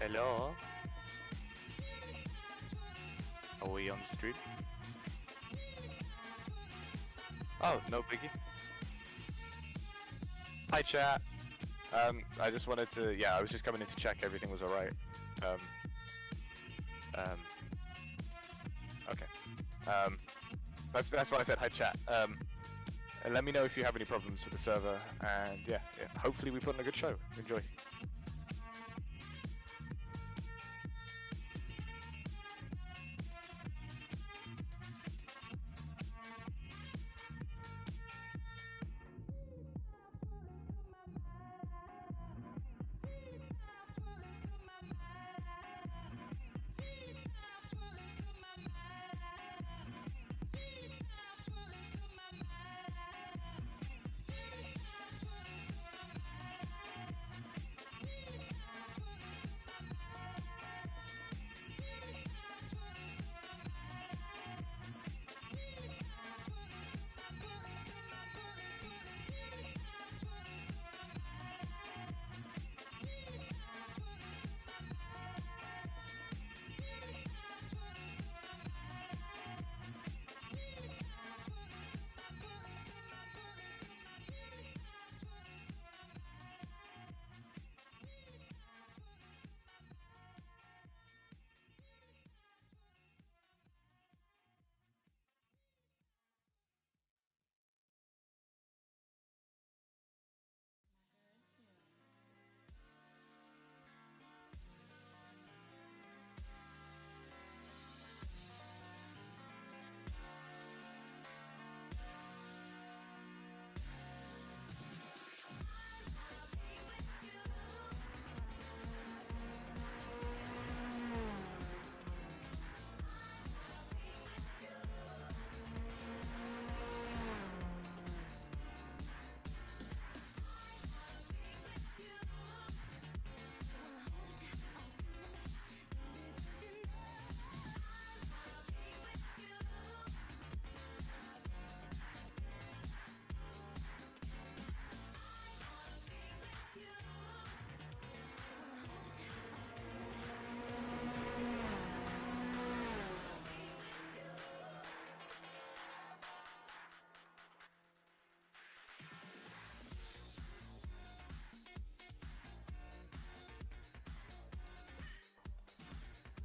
Hello? Are we on the stream? Oh, no biggie. Hi, chat. I just wanted to, I was just coming in to check everything was alright. Okay. That's why I said hi, chat. And let me know if you have any problems with the server, and hopefully we put on a good show. Enjoy.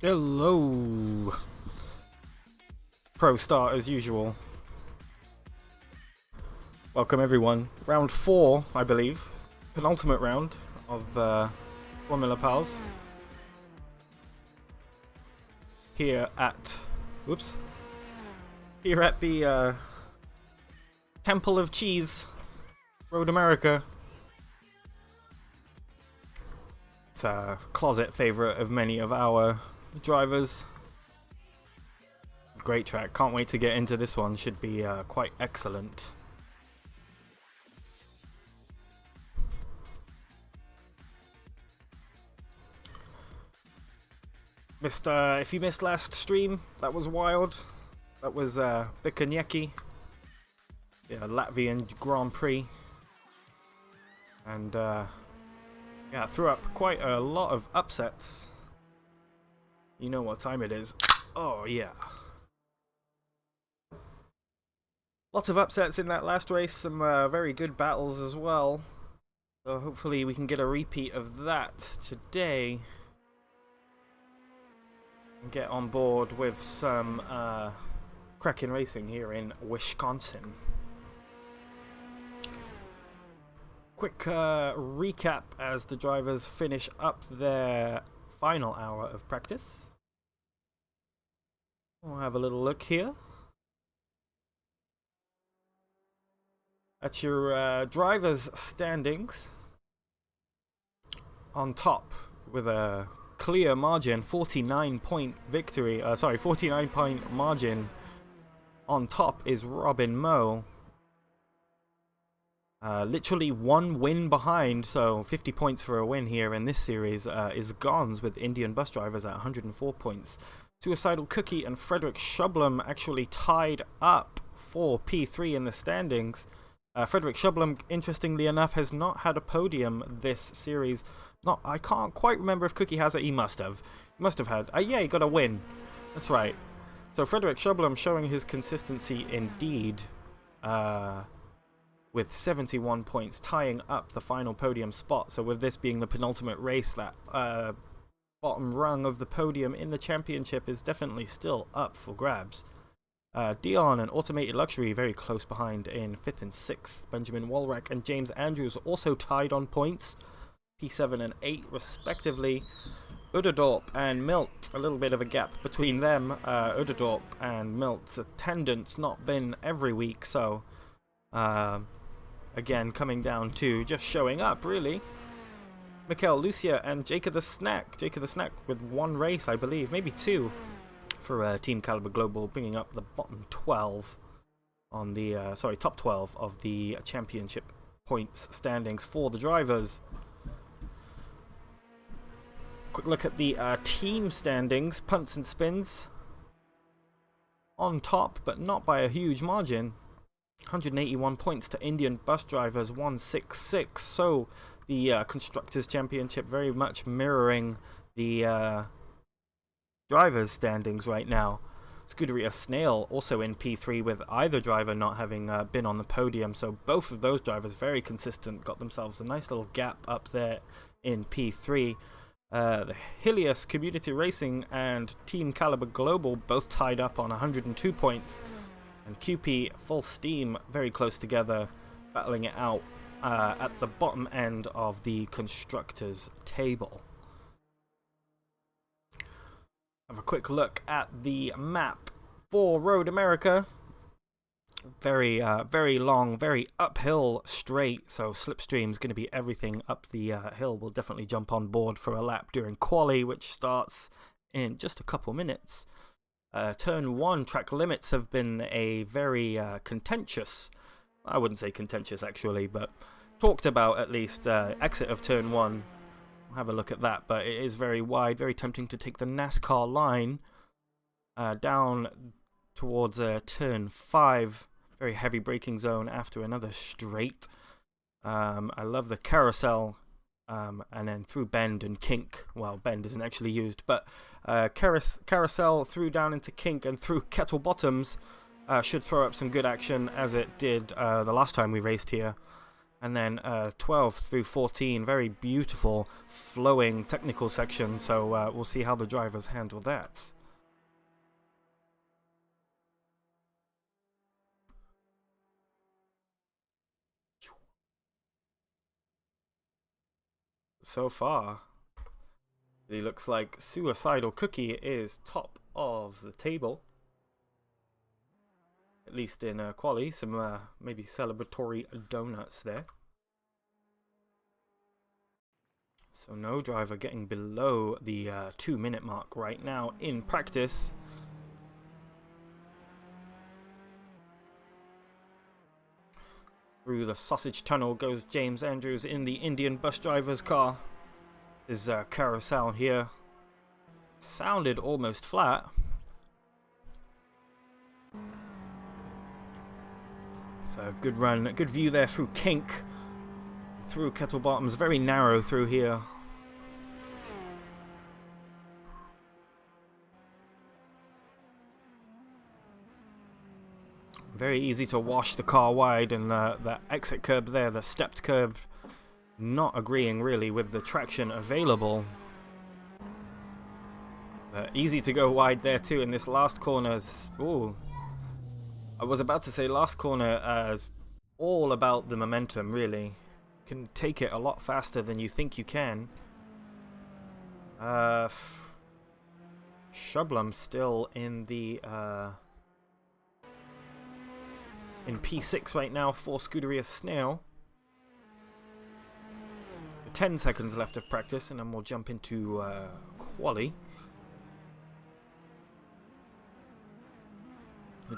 Hello. Pro start as usual. Welcome everyone. Round 4, I believe. Penultimate round of Formula Pals. Here at the Temple of Cheese, Road America. It's a closet favorite of many of our drivers. Great track, can't wait to get into this one, should be quite excellent. If you missed last stream, that was wild. That was Bikanieki, Latvian Grand Prix, and threw up quite a lot of upsets. You know what time it is. Oh, yeah. Lots of upsets in that last race. Some very good battles as well. So hopefully we can get a repeat of that today. And get on board with some cracking racing here in Wisconsin. Quick recap as the drivers finish up their final hour of practice. We'll have a little look here at your drivers' standings. On top with a clear margin, 49-point victory. 49-point margin. On top is Robin Moe. Literally one win behind, so 50 points for a win here in this series is Gons with Indian Bus Drivers at 104 points. Suicidal Cookie and Frederick Shublum actually tied up for P3 in the standings. Frederick Shublum, interestingly enough, has not had a podium this series, not. I can't quite remember if Cookie has it. He must have. He must have had. Yeah, he got a win. That's right. So Frederick Schublem showing his consistency indeed, with 71 points, tying up the final podium spot. So with this being the penultimate race, that bottom rung of the podium in the championship is definitely still up for grabs. Dion and Automated Luxury very close behind in 5th and 6th. Benjamin Walreck and James Andrews also tied on points, P7 and 8 respectively. Uderdorp and Milt, a little bit of a gap between them. Uderdorp and Milt's attendance not been every week, so again coming down to just showing up really. Mikkel Lucia and Jacob the Snack. Jacob the Snack with 1 race, I believe, maybe 2 for Team Caliber Global, bringing up the bottom 12 on the top 12 of the championship points standings for the drivers. Quick look at the team standings. Punts and spins on top, but not by a huge margin. 181 points to Indian bus drivers, 166. So the Constructors' Championship very much mirroring the drivers' standings right now. Scuderia Snail also in P3 with either driver not having been on the podium. So both of those drivers very consistent, got themselves a nice little gap up there in P3. The Helios Community Racing and Team Caliber Global both tied up on 102 points. And QP Full Steam very close together, battling it out at the bottom end of the constructors table. Have a quick look at the map for Road America. Very long, very uphill straight, so Slipstream's going to be everything up the hill. We'll definitely jump on board for a lap during quali, which starts in just a couple minutes. Turn 1 track limits have been a very contentious, I wouldn't say contentious actually, but talked about at least exit of turn 1. We'll have a look at that, but it is very wide, very tempting to take the NASCAR line down towards turn 5. Very heavy braking zone after another straight. I love the carousel, and then through bend and kink. Well, bend isn't actually used, but carousel through down into kink and through kettle bottoms should throw up some good action, as it did the last time we raced here. And then 12 through 14, very beautiful flowing technical section, so we'll see how the drivers handle that. So far, it looks like Suicidal Cookie is top of the table. At least in quali, some maybe celebratory donuts there. So no driver getting below the 2-minute mark right now in practice. Through the sausage tunnel goes James Andrews in the Indian bus driver's car. His carousel here sounded almost flat. So good run, good view there through kink, through kettle bottoms, very narrow through here. Very easy to wash the car wide, and the exit curb there, the stepped curb, not agreeing really with the traction available. Easy to go wide there too in this last corner. Ooh, I was about to say last corner is all about the momentum really. You can take it a lot faster than you think you can. Shublum still in the in P6 right now for Scuderia Snail. 10 seconds left of practice, and then we'll jump into quali.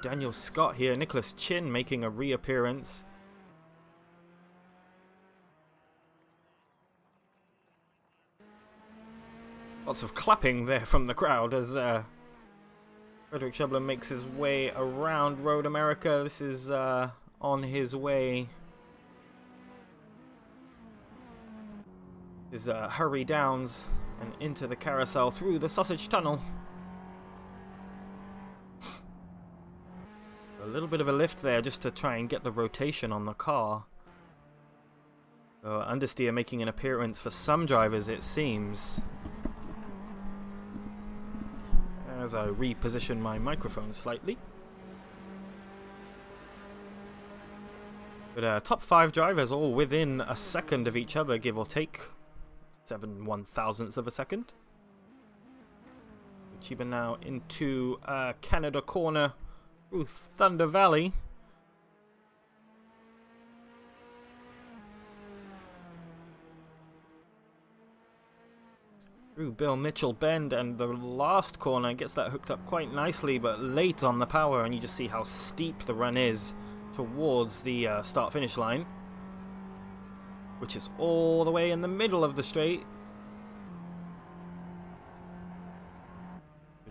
Daniel Scott here, Nicholas Chin making a reappearance. Lots of clapping there from the crowd as Frederick Schublem makes his way around Road America. This is on his way Is hurry downs and into the carousel through the sausage tunnel. A little bit of a lift there just to try and get the rotation on the car. So understeer making an appearance for some drivers, it seems. As I reposition my microphone slightly. But top 5 drivers all within a second of each other, give or take. 7 1/1000ths of a second. Chiba now into Canada corner through Thunder Valley. Through Bill Mitchell Bend, and the last corner gets that hooked up quite nicely, but late on the power, and you just see how steep the run is towards the start-finish line, which is all the way in the middle of the straight.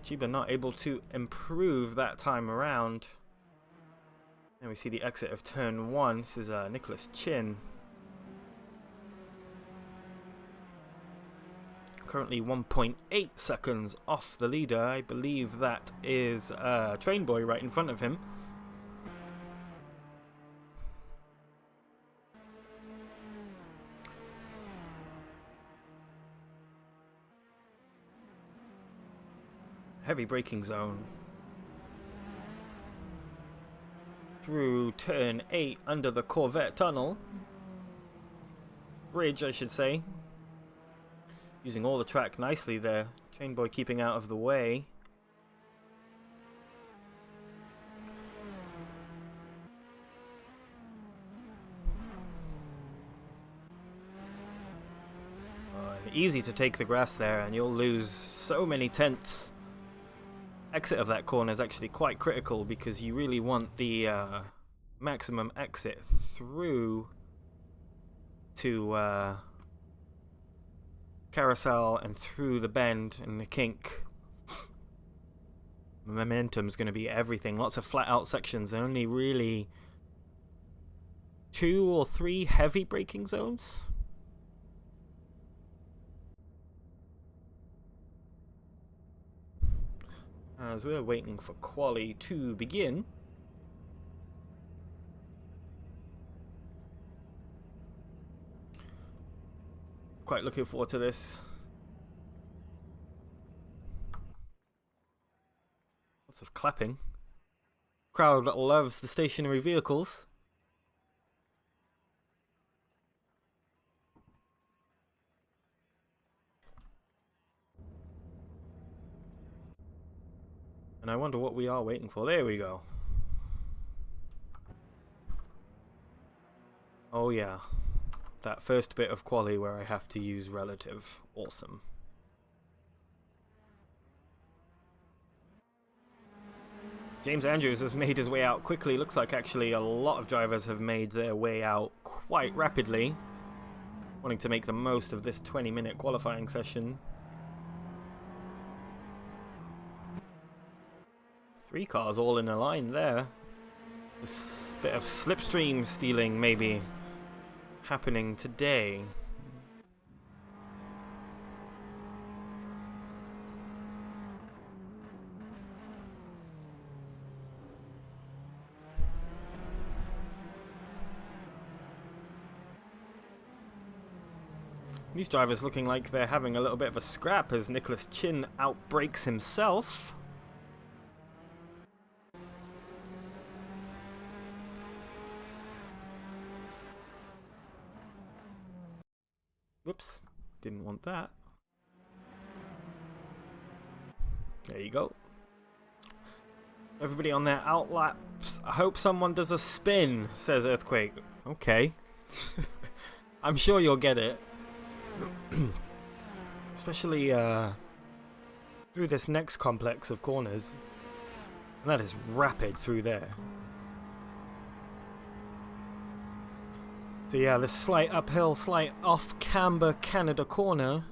Chiba not able to improve that time around. And we see the exit of turn 1. This is Nicholas Chin. Currently 1.8 seconds off the leader. I believe that is Train Boy right in front of him. Heavy braking zone. Through turn 8 under the Corvette tunnel. Bridge, I should say. Using all the track nicely there. Train Boy keeping out of the way. And easy to take the grass there, and you'll lose so many tenths. Exit of that corner is actually quite critical because you really want the maximum exit through to carousel and through the bend and the kink. Momentum's going to be everything. Lots of flat out sections and only really 2 or 3 heavy braking zones. As we're waiting for quali to begin. Quite looking forward to this. Lots of clapping. Crowd loves the stationary vehicles. And I wonder what we are waiting for. There we go. Oh yeah. That first bit of quali where I have to use relative. Awesome. James Andrews has made his way out quickly. Looks like actually a lot of drivers have made their way out quite rapidly. Wanting to make the most of this 20-minute qualifying session. 3 cars all in a line there. A bit of slipstream stealing maybe happening today. These drivers looking like they're having a little bit of a scrap as Nicholas Chin outbrakes himself. Whoops, didn't want that. There you go. Everybody on their outlaps. I hope someone does a spin, says Earthquake. Okay. I'm sure you'll get it. Especially through this next complex of corners. And that is rapid through there. So yeah, this slight uphill, slight off camber Canada corner.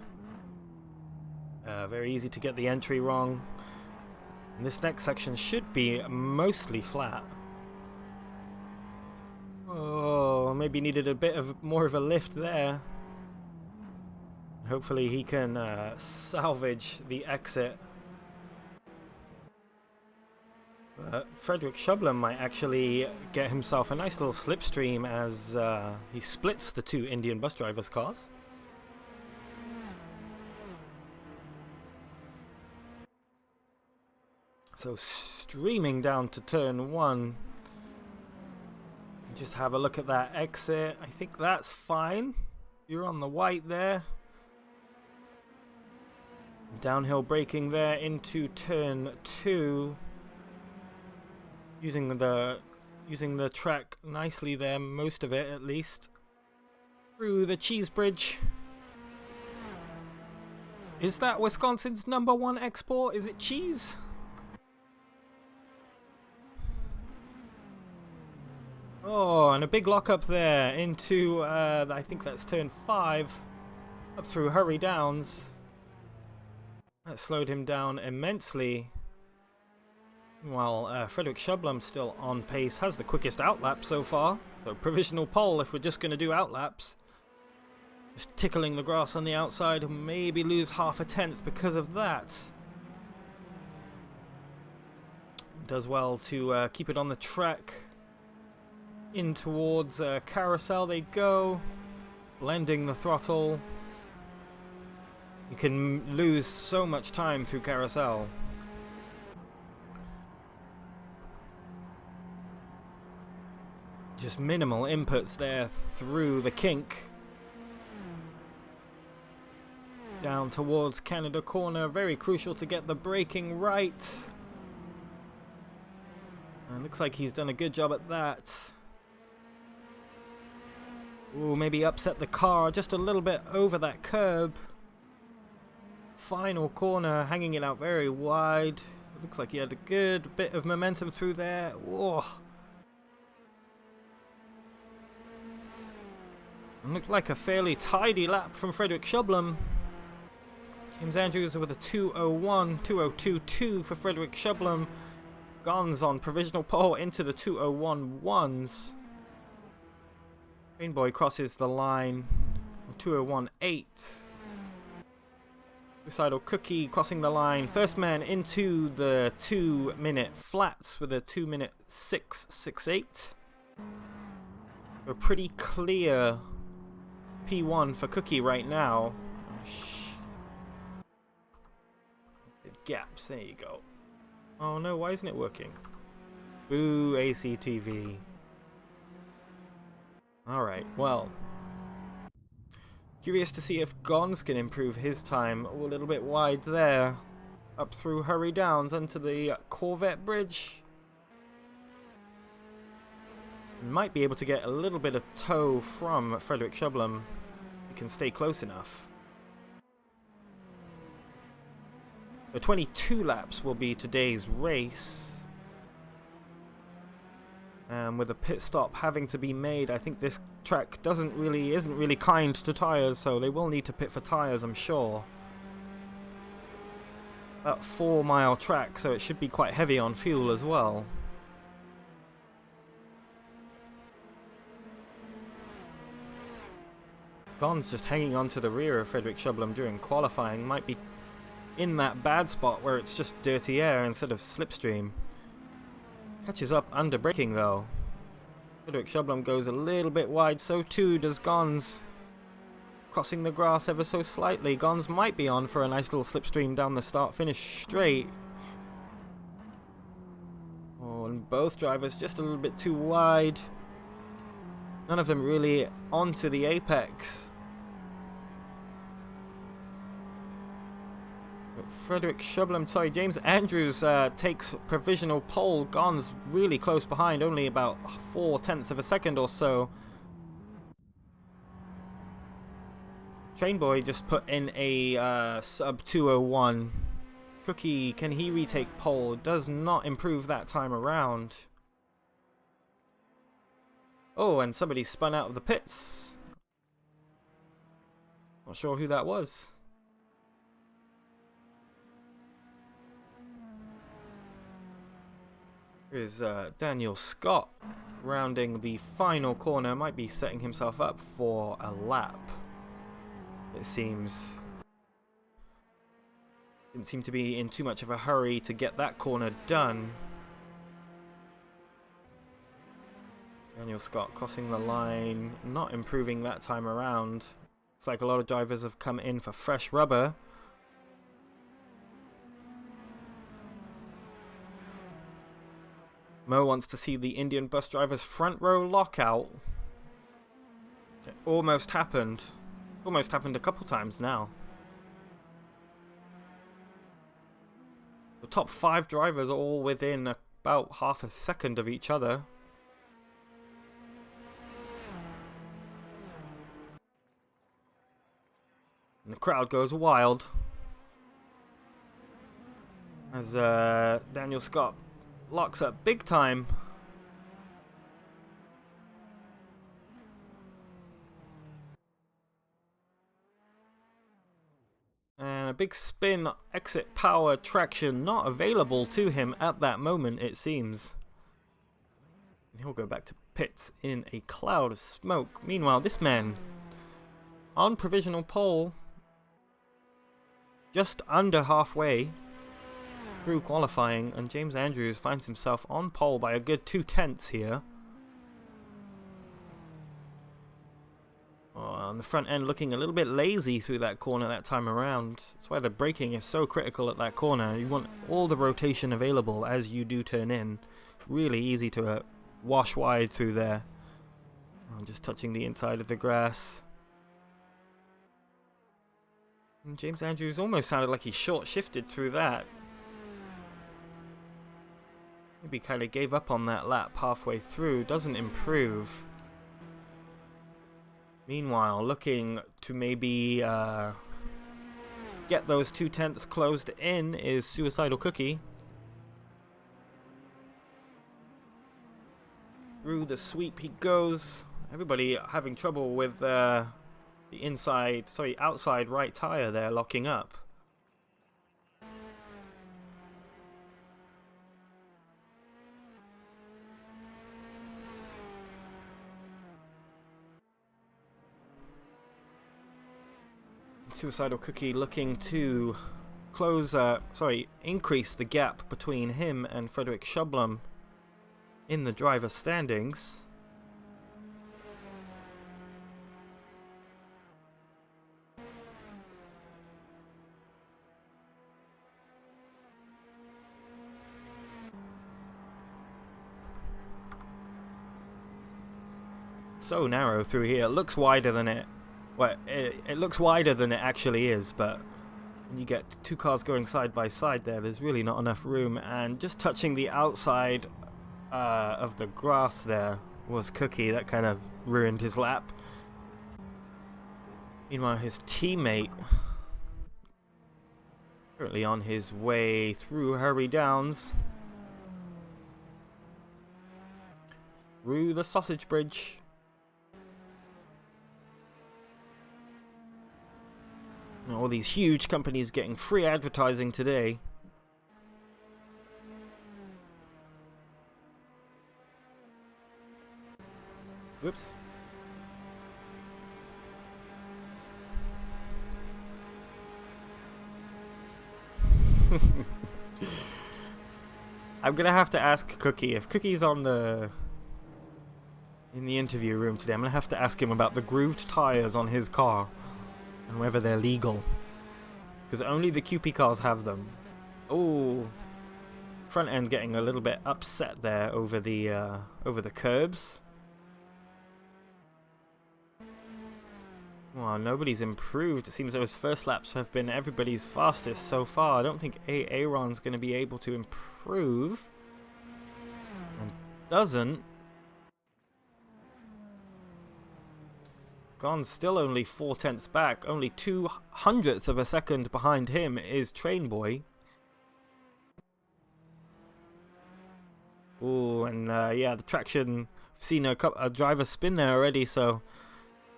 Very easy to get the entry wrong. And this next section should be mostly flat. Oh, maybe needed a bit of more of a lift there. Hopefully he can salvage the exit. Frederick Shublin might actually get himself a nice little slipstream as he splits the two Indian bus drivers' cars. So streaming down to turn 1. Just have a look at that exit. I think that's fine. You're on the white there. Downhill braking there into turn 2. Using the track nicely there, most of it at least. Through the cheese bridge. Is that Wisconsin's #1 export? Is it cheese? Oh, and a big lockup there into, I think that's turn 5. Up through Hurry Downs. That slowed him down immensely. While Frederick Shublin still on pace, has the quickest outlap so far. So provisional pole if we're just going to do outlaps. Just tickling the grass on the outside, maybe lose half a tenth because of that. Does well to keep it on the track. In towards Carousel they go. Blending the throttle. You can lose so much time through Carousel. Just minimal inputs there through the kink. Down towards Canada corner. Very crucial to get the braking right. And looks like he's done a good job at that. Ooh, maybe upset the car just a little bit over that curb. Final corner, hanging it out very wide. Looks like he had a good bit of momentum through there. Whoa. Looked like a fairly tidy lap from Frederick Shublin. James Andrews with a 2:01, 2:02.2 for Frederick Shublin. Gons on provisional pole into the 2:01.1s. Rainboy crosses the line. 2:01.8. Suicidal Cookie crossing the line. First man into the 2-minute flats with a 2-minute 6:68. A pretty clear P1 for Cookie right now. Gaps, there you go. Oh no, why isn't it working? Boo, ACTV. Alright, well. Curious to see if Gons can improve his time. Oh, a little bit wide there. Up through Hurry Downs onto the Corvette Bridge. Might be able to get a little bit of tow from Frederick Shublin. He can stay close enough. The 22 laps will be today's race. With a pit stop having to be made, I think this track isn't really kind to tyres, so they will need to pit for tyres, I'm sure. About 4-mile track, so it should be quite heavy on fuel as well. Gon's just hanging on to the rear of Frederick Shublin during qualifying. Might be in that bad spot where it's just dirty air instead of slipstream. Catches up under braking though. Frederick Shublin goes a little bit wide, so too does Gons. Crossing the grass ever so slightly. Gons might be on for a nice little slipstream down the start-finish straight. Oh, and both drivers just a little bit too wide. None of them really onto the apex. James Andrews takes provisional pole. Gon's really close behind, only about 0.4 of a second or so. Trainboy just put in a sub 2:01. Cookie, can he retake pole? Does not improve that time around. Oh, and somebody spun out of the pits. Not sure who that was. Here's Daniel Scott rounding the final corner. Might be setting himself up for a lap. it seems. Didn't seem to be in too much of a hurry to get that corner done. Daniel Scott crossing the line, not improving that time around. Looks like a lot of drivers have come in for fresh rubber. Mo wants to see the Indian bus driver's front row lockout. It almost happened. Almost happened a couple times now. The top 5 drivers are all within about half a second of each other. And the crowd goes wild as Daniel Scott locks up big time. And a big spin, exit power traction not available to him at that moment, it seems. And he'll go back to pits in a cloud of smoke. Meanwhile, this man on provisional pole, just under halfway through qualifying, and James Andrews finds himself on pole by a good 2/10 here. On the front end looking a little bit lazy through that corner that time around. That's why the braking is so critical at that corner. You want all the rotation available as you do turn in. Really easy to wash wide through there. Just touching the inside of the grass. And James Andrews almost sounded like he short shifted through that. Maybe kind of gave up on that lap halfway through. Doesn't improve. Meanwhile, looking to maybe get those 2/10 closed in is Suicidal Cookie. Through the sweep he goes. Everybody having trouble with the outside right tire there locking up. Suicidal Cookie looking to increase the gap between him and Frederick Shublum in the driver standings. So narrow through here. It looks wider than it. Well, it looks wider than it actually is, but when you get 2 cars going side by side there's really not enough room. And just touching the outside of the grass there was Cookie. That kind of ruined his lap. Meanwhile, his teammate, currently on his way through Hurry Downs, through the sausage bridge. All these huge companies getting free advertising today. Whoops. I'm gonna have to ask Cookie. If Cookie's in the interview room today, I'm gonna have to ask him about the grooved tires on his car and whether they're legal, because only the QP cars have them. Oh, front end getting a little bit upset there over the curbs. Wow, nobody's improved. It seems those first laps have been everybody's fastest so far. I don't think Aaron's going to be able to improve, and doesn't. Gon's still only 4/10 back. Only 2/100th of a second behind him is Train Boy. Oh, and yeah, the traction. I've seen a driver spin there already, so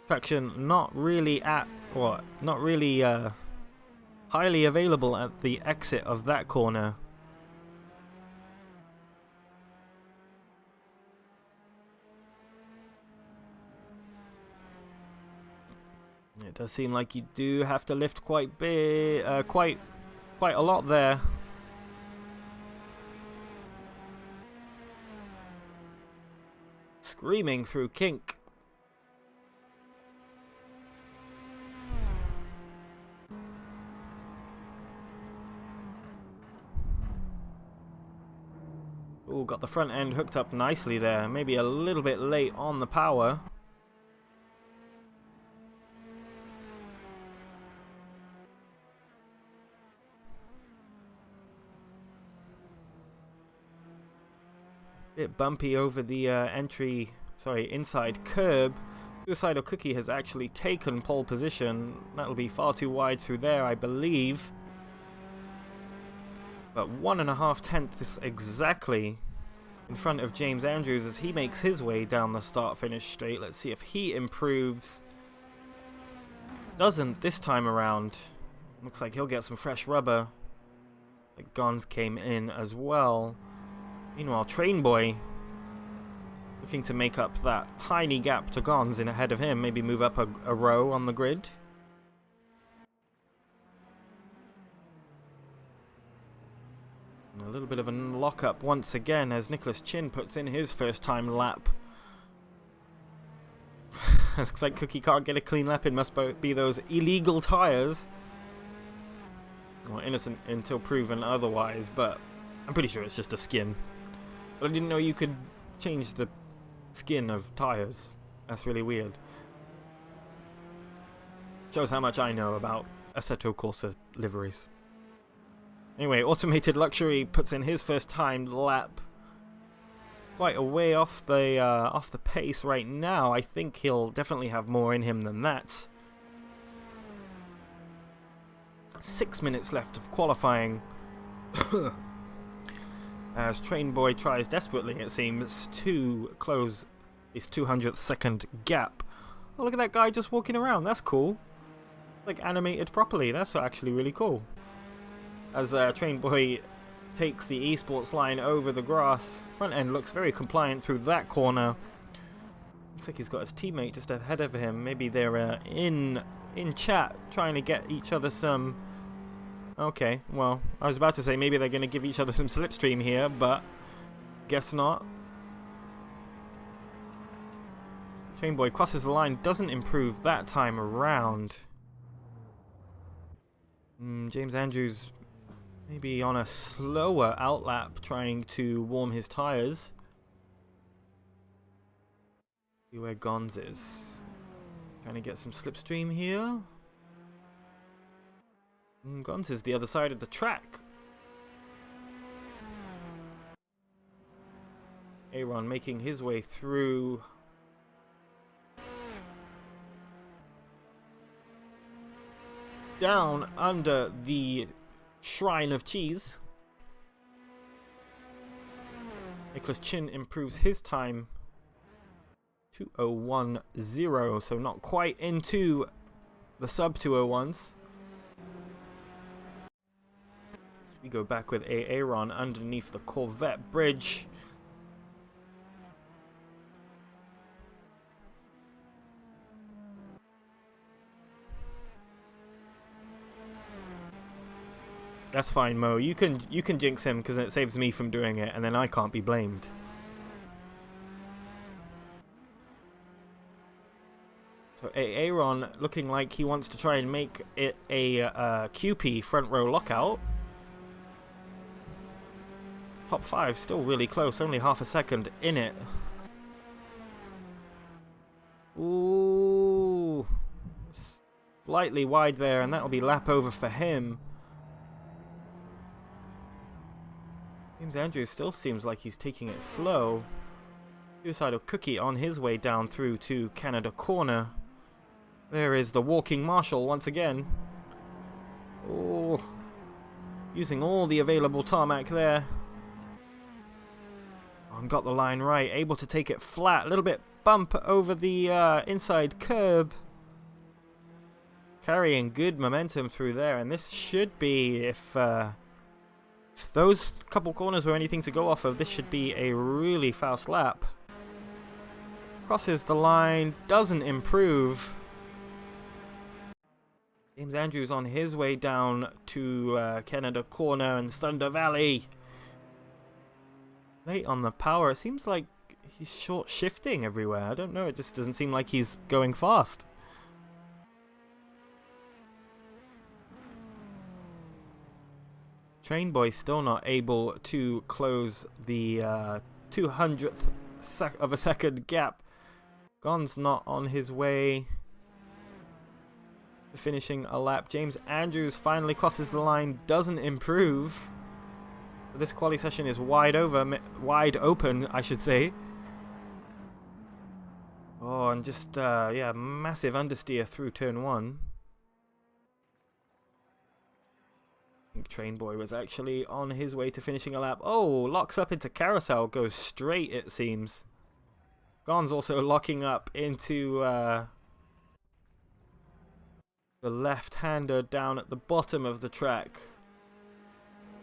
traction not really highly available at the exit of that corner. It does seem like you do have to lift quite big, quite a lot there. Screaming through kink. Ooh, got the front end hooked up nicely there. Maybe a little bit late on the power. Bit bumpy over the inside curb. Suicidal Cookie has actually taken pole position. That'll be far too wide through there, I believe. But 1.5 tenths exactly in front of James Andrews as he makes his way down the start-finish straight. Let's see if he improves. Doesn't this time around. Looks like he'll get some fresh rubber. Like Gons came in as well. Meanwhile, Train Boy looking to make up that tiny gap to Gons in ahead of him. Maybe move up a row on the grid. And a little bit of a lock-up once again as Nicholas Chin puts in his first-time lap. Looks like Cookie can't get a clean lap. It must be those illegal tyres. Well, innocent until proven otherwise, but I'm pretty sure it's just a skin. But I didn't know you could change the skin of tyres. That's really weird. Shows how much I know about Assetto Corsa liveries. Anyway, Automated Luxury puts in his first time lap. Quite a way off the pace right now. I think he'll definitely have more in him than that. 6 minutes left of qualifying. As Train Boy tries desperately, it seems, to close his 200th second gap. Oh, look at that guy just walking around. That's cool. Like animated properly. That's actually really cool. As Train Boy takes the esports line over the grass. Front end looks very compliant through that corner. Looks like he's got his teammate just ahead of him. Maybe they're in chat trying to get each other some... Okay, well, I was about to say maybe they're going to give each other some slipstream here, but guess not. Train Boy crosses the line, doesn't improve that time around. James Andrews maybe on a slower outlap trying to warm his tyres. See where Gons is. Trying to get some slipstream here. Gons is the other side of the track. Aaron making his way through. Down under the Shrine of Cheese. Nicholas Chin improves his time. 2:01.0, so not quite into the sub 2:01s. We go back with Aaron underneath the Corvette bridge. That's fine, Mo. You can jinx him because it saves me from doing it, and then I can't be blamed. So Aaron looking like he wants to try and make it a QP front row lockout. Top 5 still really close, only half a second in it. Ooh, slightly wide there, and that'll be lap over for him. James Andrews still seems like he's taking it slow. Suicidal Cookie on his way down through to Canada Corner. There is the walking marshal once again. Oh, using all the available tarmac there. Oh, and got the line right. Able to take it flat. A little bit bump over the inside curb. Carrying good momentum through there. And this should be, if those couple corners were anything to go off of, this should be a really fast lap. Crosses the line. Doesn't improve. James Andrews on his way down to Canada Corner and Thunder Valley. Late on the power. It seems like he's short shifting everywhere. I don't know. It just doesn't seem like he's going fast. Train Boy still not able to close the 200th of a second gap. Gon's not on his way to finishing a lap. James Andrews finally crosses the line, doesn't improve. This quali session is wide open, I should say. Oh, and just yeah, massive understeer through turn 1. I think Train Boy was actually on his way to finishing a lap. Oh, locks up into carousel, goes straight it seems. Gon's also locking up into the left-hander down at the bottom of the track.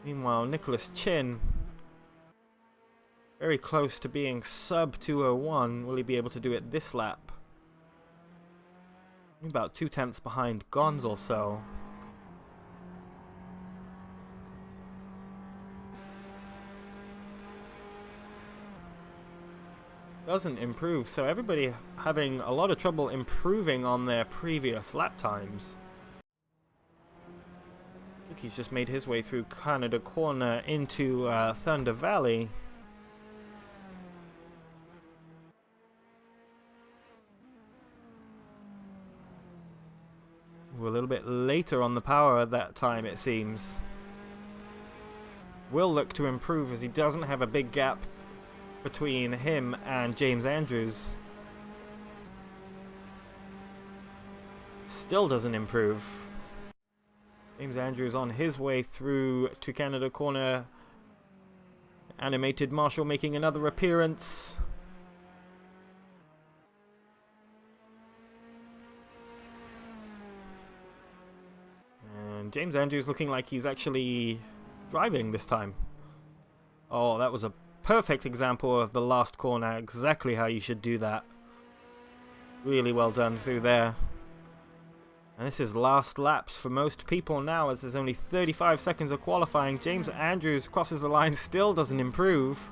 Meanwhile, Nicholas Chin, very close to being sub 201. Will he be able to do it this lap? About 2/10 behind Gonz or so. Doesn't improve, so everybody having a lot of trouble improving on their previous lap times. I think he's just made his way through Canada Corner into Thunder Valley. We're a little bit later on the power at that time, it seems. Will look to improve as he doesn't have a big gap between him and James Andrews. Still doesn't improve. James Andrews on his way through to Canada Corner. Animated Marshall making another appearance. And James Andrews looking like he's actually driving this time. Oh, that was a perfect example of the last corner, exactly how you should do that. Really well done through there. And this is last laps for most people now, as there's only 35 seconds of qualifying. James Andrews crosses the line, still doesn't improve.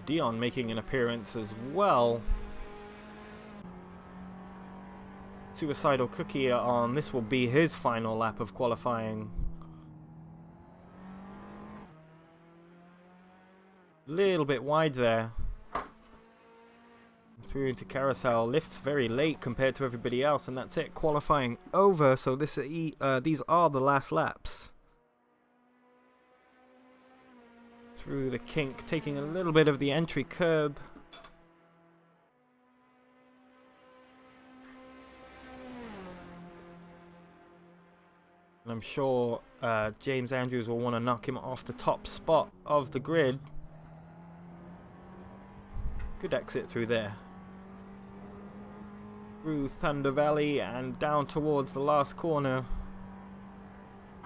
Dion making an appearance as well. Suicidal Cookie on this will be his final lap of qualifying. Little bit wide there. Through into carousel, lifts very late compared to everybody else, and that's it. Qualifying over. So this these are the last laps. Through the kink, taking a little bit of the entry curb. And I'm sure James Andrews will want to knock him off the top spot of the grid. Good exit through there. Through Thunder Valley and down towards the last corner.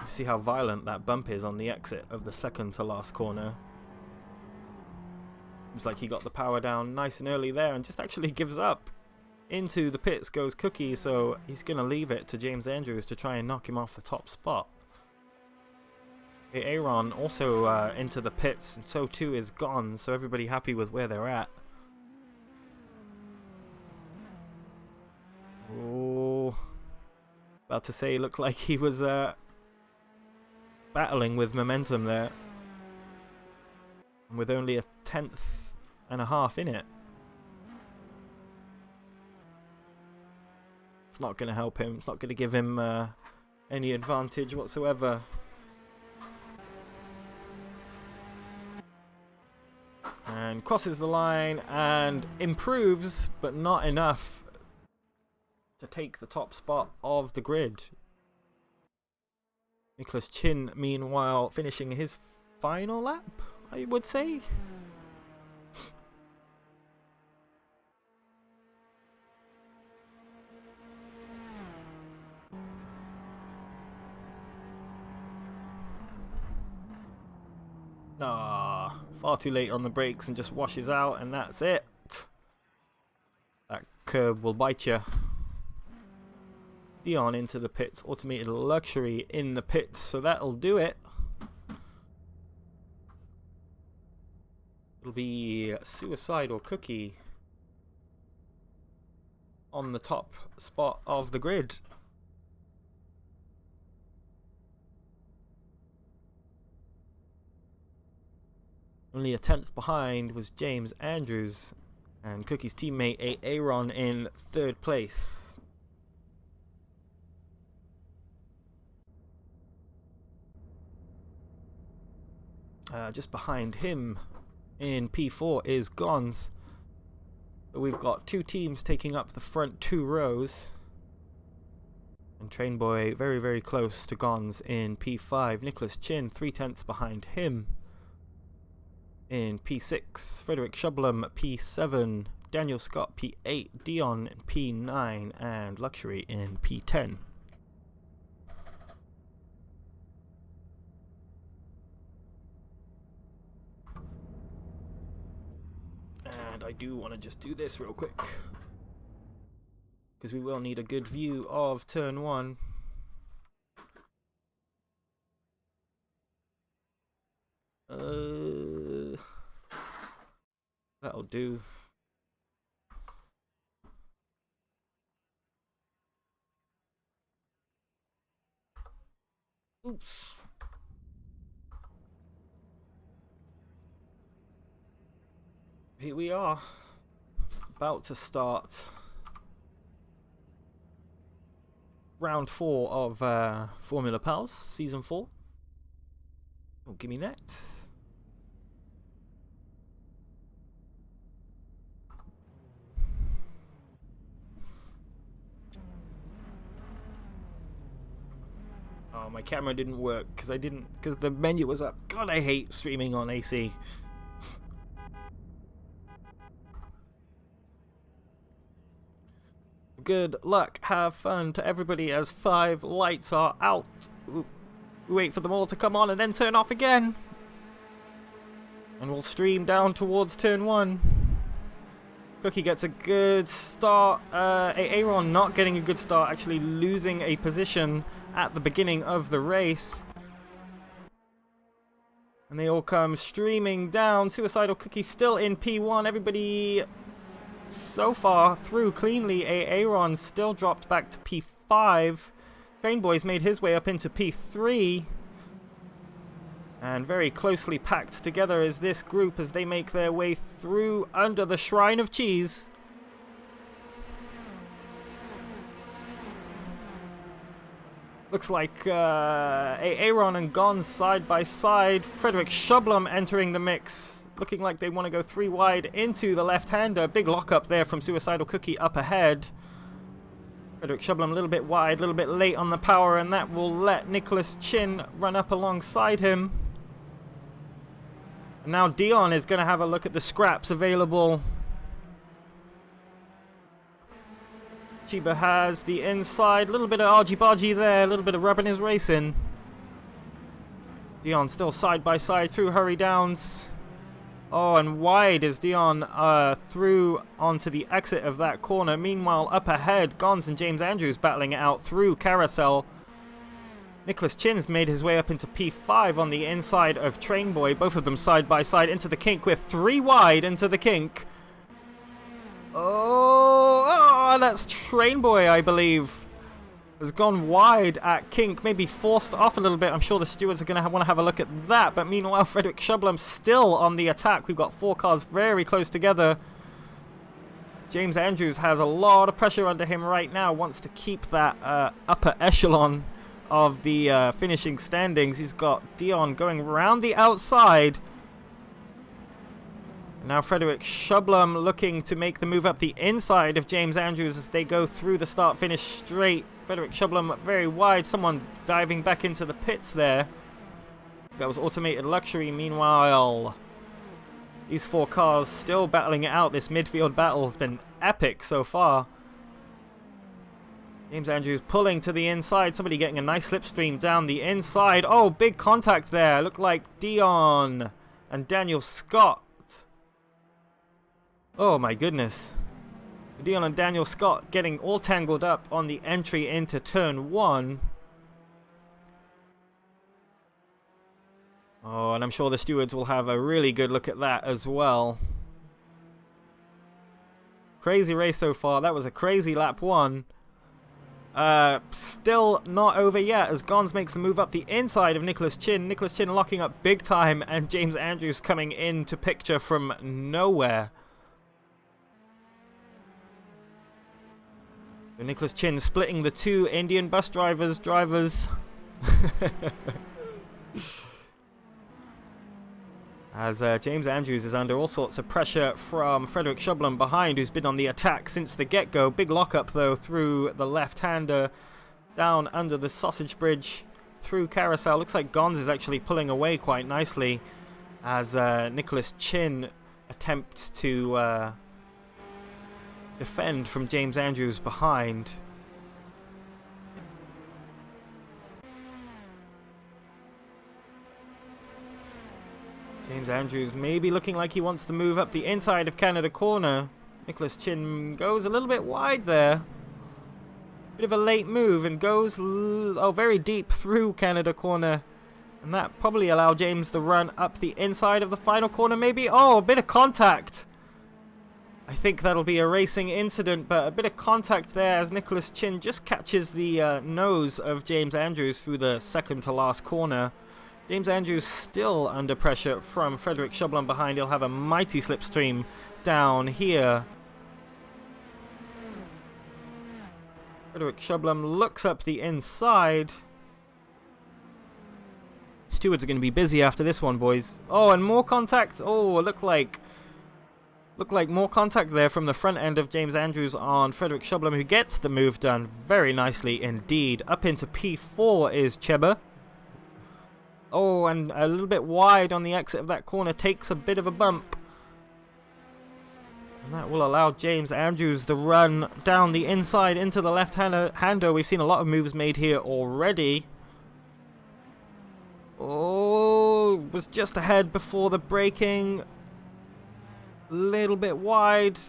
You see how violent that bump is on the exit of the second to last corner. Looks like he got the power down nice and early there and just actually gives up. Into the pits goes Cookie, so he's going to leave it to James Andrews to try and knock him off the top spot. Aaron also into the pits, and so too is Gone, so everybody happy with where they're at. Oh, about to say, looked like he was battling with momentum there. And with only a 1/10.5 in it. It's not going to help him. It's not going to give him any advantage whatsoever. And crosses the line and improves, but not enough to take the top spot of the grid. Nicholas Chin, meanwhile, finishing his final lap, I would say. Ah, far too late on the brakes and just washes out, and that's it. That curb will bite you. Dion into the pits, automated luxury in the pits, so that'll do it. It'll be Suicide or Cookie on the top spot of the grid. Only a 10th behind was James Andrews, and Cookie's teammate Aaron in 3rd place. Just behind him in P4 is Gons. We've got 2 teams taking up the front 2 rows. And Trainboy very, very close to Gons in P5. Nicholas Chin 3/10 behind him in P6. Frederick Shublum P7. Daniel Scott P8. Dion in P9. And Luxury in P10. And I do want to just do this real quick, because we will need a good view of turn 1. That'll do. Oops. Here we are, about to start round 4 of Formula Pals Season 4. Oh, give me that. Oh, my camera didn't work because the menu was up. God, I hate streaming on AC. Good luck, have fun to everybody as 5 lights are out. We wait for them all to come on and then turn off again. And we'll stream down towards turn 1. Cookie gets a good start. Aaron not getting a good start, actually losing a position at the beginning of the race. And they all come streaming down. Suicidal Cookie still in P1. Everybody so far through cleanly. Aaron still dropped back to P5. Trainboy's made his way up into P3. And very closely packed together is this group as they make their way through under the Shrine of Cheese. Looks like Aaron and Gon side by side. Frederick Shublum entering the mix. Looking like they want to go 3 wide into the left-hander. Big lockup there from Suicidal Cookie up ahead. Frederick Shublum a little bit wide, a little bit late on the power, and that will let Nicholas Chin run up alongside him. And now Dion is going to have a look at the scraps available. Chiba has the inside, a little bit of argy-bargy there, a little bit of rubbing his racing. Dion still side by side through hurry downs. Oh, and wide is Dion through onto the exit of that corner. Meanwhile, up ahead, Gons and James Andrews battling it out through Carousel. Nicholas Chin's made his way up into P5 on the inside of Trainboy. Both of them side by side into the kink. We're 3 wide into the kink. Oh, that's Trainboy, I believe. Has gone wide at kink, maybe forced off a little bit. I'm sure the stewards are going to want to have a look at that. But meanwhile, Frederick Shublum still on the attack. We've got 4 cars very close together. James Andrews has a lot of pressure under him right now. Wants to keep that upper echelon of the finishing standings. He's got Dion going around the outside. Now Frederick Shublum looking to make the move up the inside of James Andrews as they go through the start-finish straight. Frederick Shublum very wide. Someone diving back into the pits there. That was Automated Luxury. Meanwhile, these 4 cars still battling it out. This midfield battle has been epic so far. James Andrews pulling to the inside. Somebody getting a nice slipstream down the inside. Oh, big contact there. Looked like Dion and Daniel Scott. Oh my goodness. Dion and Daniel Scott getting all tangled up on the entry into turn 1. Oh, and I'm sure the stewards will have a really good look at that as well. Crazy race so far. That was a crazy lap 1. Still not over yet as Gons makes the move up the inside of Nicholas Chin. Nicholas Chin locking up big time, and James Andrews coming into picture from nowhere. So Nicholas Chin splitting the two Indian bus drivers. As James Andrews is under all sorts of pressure from Frederick Shublum behind, who's been on the attack since the get-go. Big lockup, though, through the left-hander, down under the sausage bridge, through carousel. Looks like Gons is actually pulling away quite nicely as Nicholas Chin attempts to defend from James Andrews behind. James Andrews maybe looking like he wants to move up the inside of Canada corner. Nicholas Chin goes a little bit wide there. Bit of a late move and goes very deep through Canada corner. And that probably allowed James to run up the inside of the final corner maybe. Oh, a bit of contact. I think that'll be a racing incident, but a bit of contact there as Nicholas Chin just catches the nose of James Andrews through the second to last corner. James Andrews still under pressure from Frederick Shublum behind. He'll have a mighty slipstream down here. Frederick Shublum looks up the inside. Stewards are going to be busy after this one, boys. Oh, and more contact. Oh, looked like more contact there from the front end of James Andrews on Frederick Shublum, who gets the move done very nicely indeed. Up into P4 is Cheba. Oh, and a little bit wide on the exit of that corner, takes a bit of a bump. And that will allow James Andrews to run down the inside into the left-hander. We've seen a lot of moves made here already. Oh, was just ahead before the braking. Little bit wide.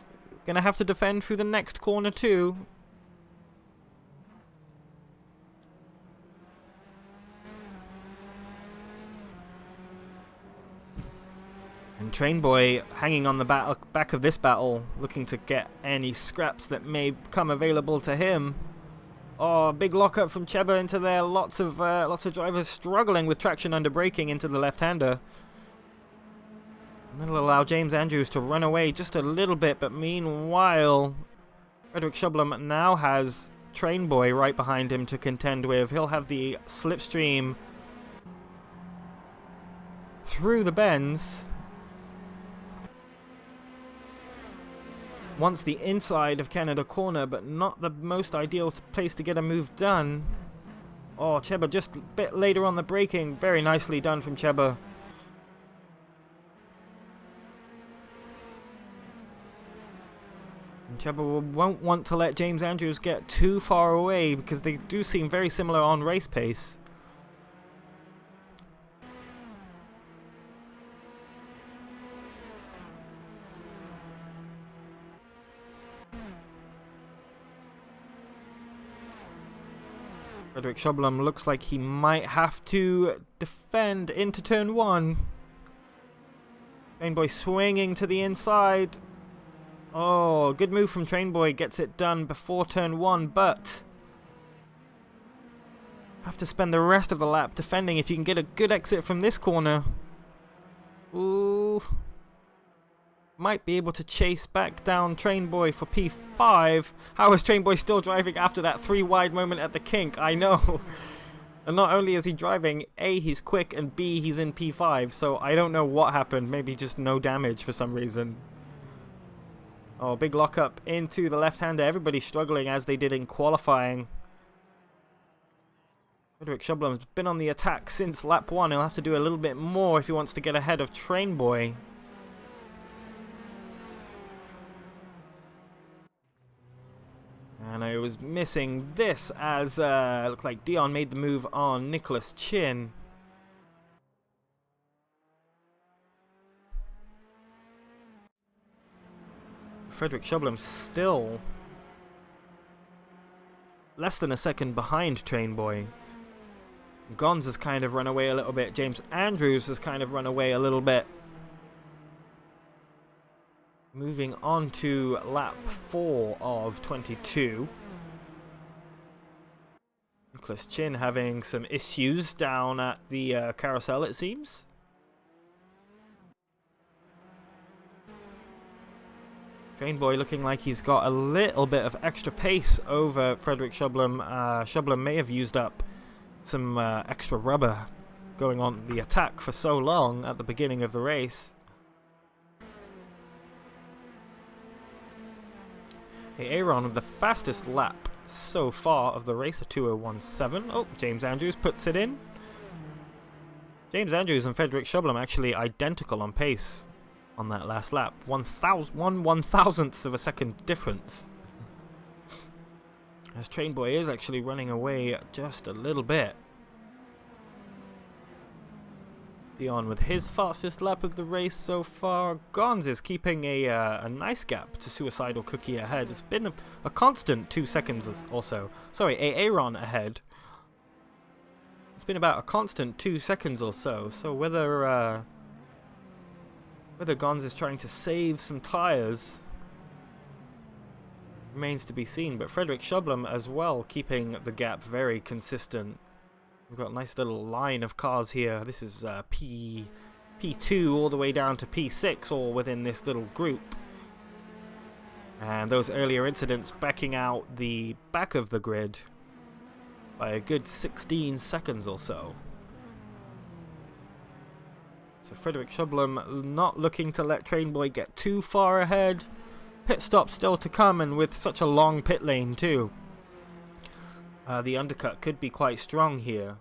Gonna have to defend through the next corner too. And Trainboy hanging on the back of this battle, looking to get any scraps that may become available to him. Oh, big lockup from Cheba into there. Lots of drivers struggling with traction under braking into the left-hander. And that'll allow James Andrews to run away just a little bit, but meanwhile, Frederick Shublum now has Trainboy right behind him to contend with. He'll have the slipstream through the bends. Wants the inside of Canada corner, but not the most ideal place to get a move done. Oh, Cheba just a bit later on the braking. Very nicely done from Cheba. And Cheba won't want to let James Andrews get too far away because they do seem very similar on race pace. Frederick Shublum looks like he might have to defend into turn 1. Trainboy swinging to the inside. Oh, good move from Trainboy. Gets it done before turn 1, but have to spend the rest of the lap defending if you can get a good exit from this corner. Ooh. Might be able to chase back down Trainboy for P5. How is Trainboy still driving after that 3 wide moment at the kink? I know. And not only is he driving, A, he's quick, and B, he's in P5. So I don't know what happened. Maybe just no damage for some reason. Oh, big lockup into the left-hander. Everybody's struggling as they did in qualifying. Frederick Shublum's been on the attack since lap 1. He'll have to do a little bit more if he wants to get ahead of Trainboy. And I was missing this as looked like Dion made the move on Nicholas Chin. Frederick Shublum still less than a second behind Train Boy. Gons has kind of run away a little bit. James Andrews has kind of run away a little bit. Moving on to lap 4 of 22. Nicholas Chin having some issues down at the carousel, it seems. Train Boy looking like he's got a little bit of extra pace over Frederick Shublum. Shublum may have used up some extra rubber going on the attack for so long at the beginning of the race. Aaron with the fastest lap so far of the race, a 2:01.7. Oh, James Andrews puts it in. James Andrews and Frederick Shublum actually identical on pace on that last lap. 1/1000th of a second difference. As Train Boy is actually running away just a little bit. Dion with his fastest lap of the race so far. Gons is keeping a nice gap to Suicidal Cookie ahead. It's been a constant 2 seconds or so. Sorry, Aaron ahead. It's been about a constant 2 seconds or so. So whether Gons is trying to save some tyres remains to be seen. But Frederick Shublum as well keeping the gap very consistent. We've got a nice little line of cars here. This is P2 all the way down to P6, all within this little group. And those earlier incidents backing out the back of the grid by a good 16 seconds or so. So Frederick Shublum not looking to let Train Boy get too far ahead. Pit stop still to come, and with such a long pit lane too. The undercut could be quite strong here.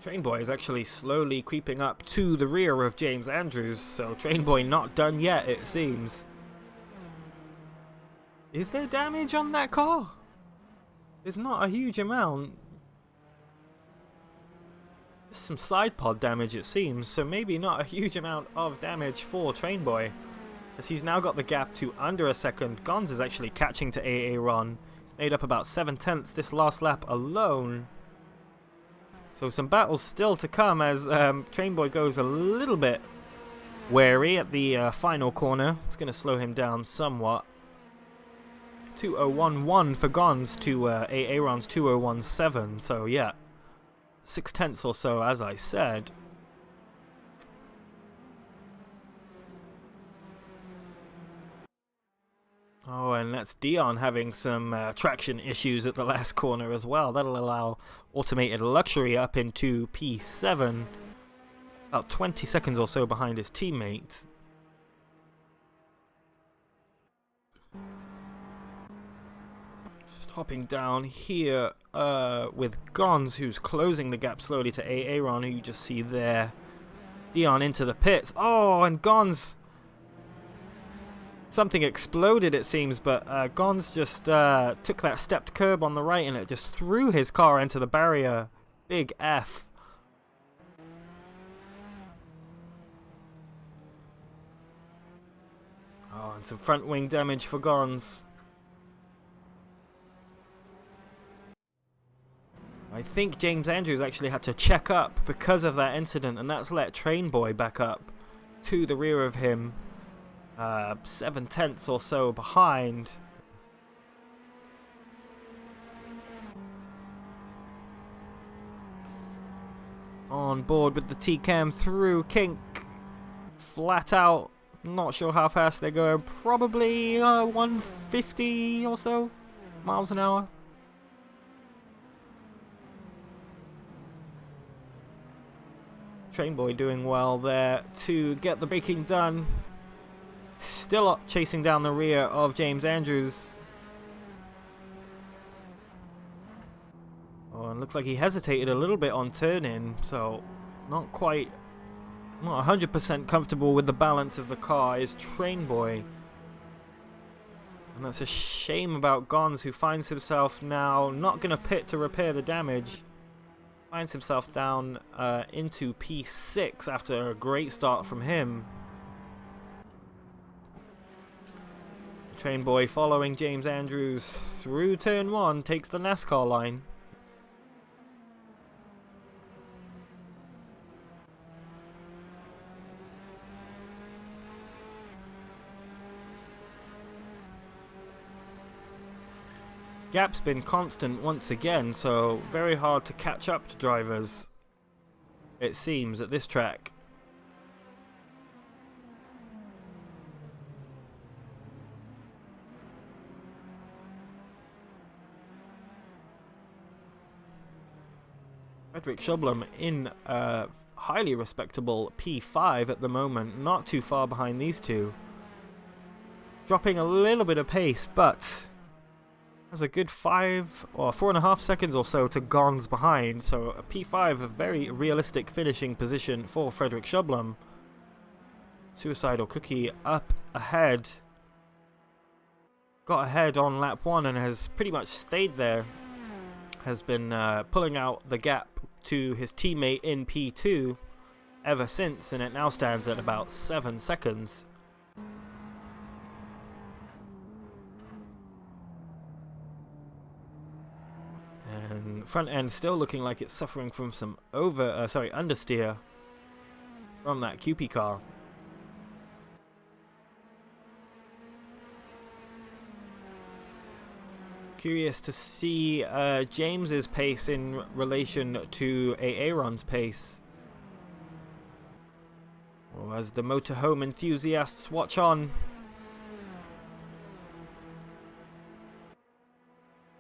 Train Boy is actually slowly creeping up to the rear of James Andrews, so Train Boy not done yet, it seems. Is there damage on that car? There's not a huge amount. Just some side pod damage, it seems, so maybe not a huge amount of damage for Train Boy. As he's now got the gap to under a second. Gons is actually catching to Aaron. He's made up about 7/10 this last lap alone. So some battles still to come as Train Boy goes a little bit wary at the final corner. It's going to slow him down somewhat. 2:01.1 for Gons to Aaron's 2:01.7. So yeah, 6/10 or so, as I said. Oh, and that's Dion having some traction issues at the last corner as well. That'll allow Automated Luxury up into P7. About 20 seconds or so behind his teammate. Just hopping down here with Gons, who's closing the gap slowly to Aaron, who you just see there. Dion into the pits. Oh, and Gons... Something exploded, it seems, but Gons just took that stepped curb on the right and it just threw his car into the barrier. Big F. Oh, and some front wing damage for Gons. I think James Andrews actually had to check up because of that incident, and that's let Train Boy back up to the rear of him. 7/10 or so behind. On board with the T-Cam through kink. Flat out. Not sure how fast they're going. Probably 150 or so miles an hour. Train Boy doing well there to get the braking done. Still up chasing down the rear of James Andrews. Oh, and looks like he hesitated a little bit on turn-in, so not 100% comfortable with the balance of the car is Train Boy. And that's a shame about Gons, who finds himself now not going to pit to repair the damage. finds himself down into P6 after a great start from him. Train Boy following James Andrews through turn 1 takes the NASCAR line. Gap's been constant once again, so very hard to catch up to drivers, it seems, at this track. Frederick Shublum in a highly respectable P5 at the moment, not too far behind these two. Dropping a little bit of pace, but has a good 5 or 4.5 seconds or so to Gons behind, so a P5, a very realistic finishing position for Frederick Shublum. Suicidal Cookie up ahead. Got ahead on lap 1 and has pretty much stayed there. Has been pulling out the gap to his teammate in P2 ever since, and it now stands at about 7 seconds. And front end still looking like it's suffering from some understeer from that QP car. Curious to see James's pace in relation to Aaron's pace. Or as the motorhome enthusiasts watch on.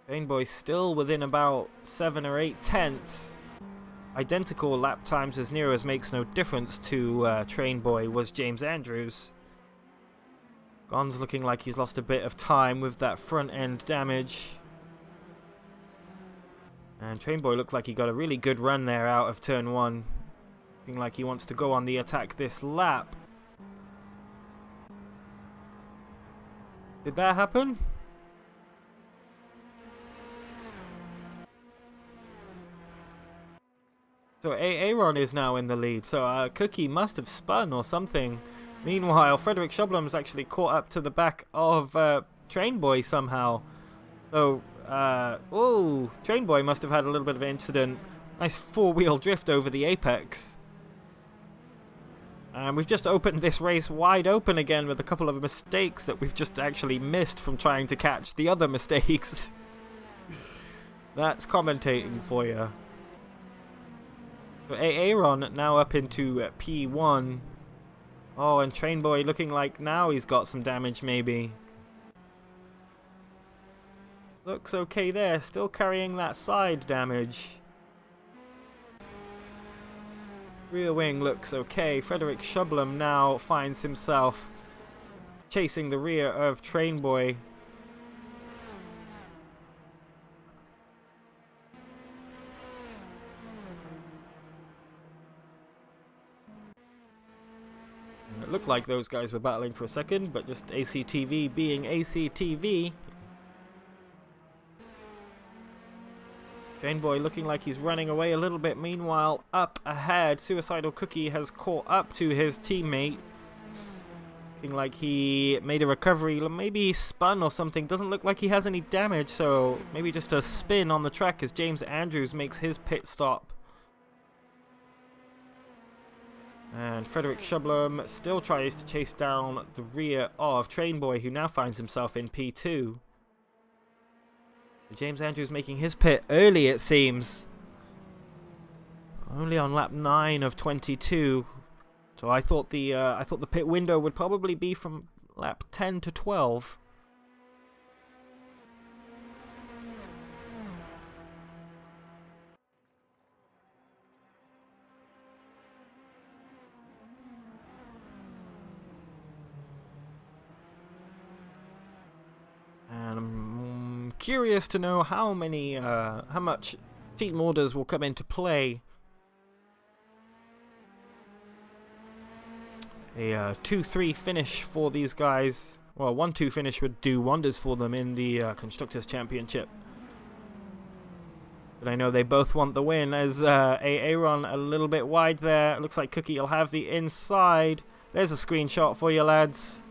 Trainboy still within about 7 or 8 tenths. Identical lap times as near as makes no difference to Trainboy was James Andrews. Gon's looking like he's lost a bit of time with that front end damage. And Trainboy looked like he got a really good run there out of turn 1. Looking like he wants to go on the attack this lap. Did that happen? So Aaron is now in the lead, so Cookie must have spun or something. Meanwhile, Frederick Shublum's actually caught up to the back of Trainboy somehow. So, Trainboy must have had a little bit of an incident. Nice four-wheel drift over the apex. And we've just opened this race wide open again with a couple of mistakes that we've just actually missed from trying to catch the other mistakes. That's commentating for you. So Aaron now up into P1. Oh, and Trainboy looking like now he's got some damage maybe. Looks okay there, still carrying that side damage. Rear wing looks okay. Frederick Shublum now finds himself chasing the rear of Trainboy. It looked like those guys were battling for a second, but just ACTV being ACTV. Trainboy looking like he's running away a little bit. Meanwhile, up ahead, Suicidal Cookie has caught up to his teammate. Looking like he made a recovery. Maybe he spun or something. Doesn't look like he has any damage, so maybe just a spin on the track as James Andrews makes his pit stop. And Frederick Shublum still tries to chase down the rear of Trainboy, who now finds himself in P2. James Andrews making his pit early, it seems. Only on lap 9 of 22. So I thought the pit window would probably be from lap 10 to 12. And I'm curious to know how much team orders will come into play. A 2-3 finish for these guys. Well, 1-2 finish would do wonders for them in the Constructors' Championship. But I know they both want the win as Aaron a little bit wide there. It looks like Cookie will have the inside. There's a screenshot for you, lads.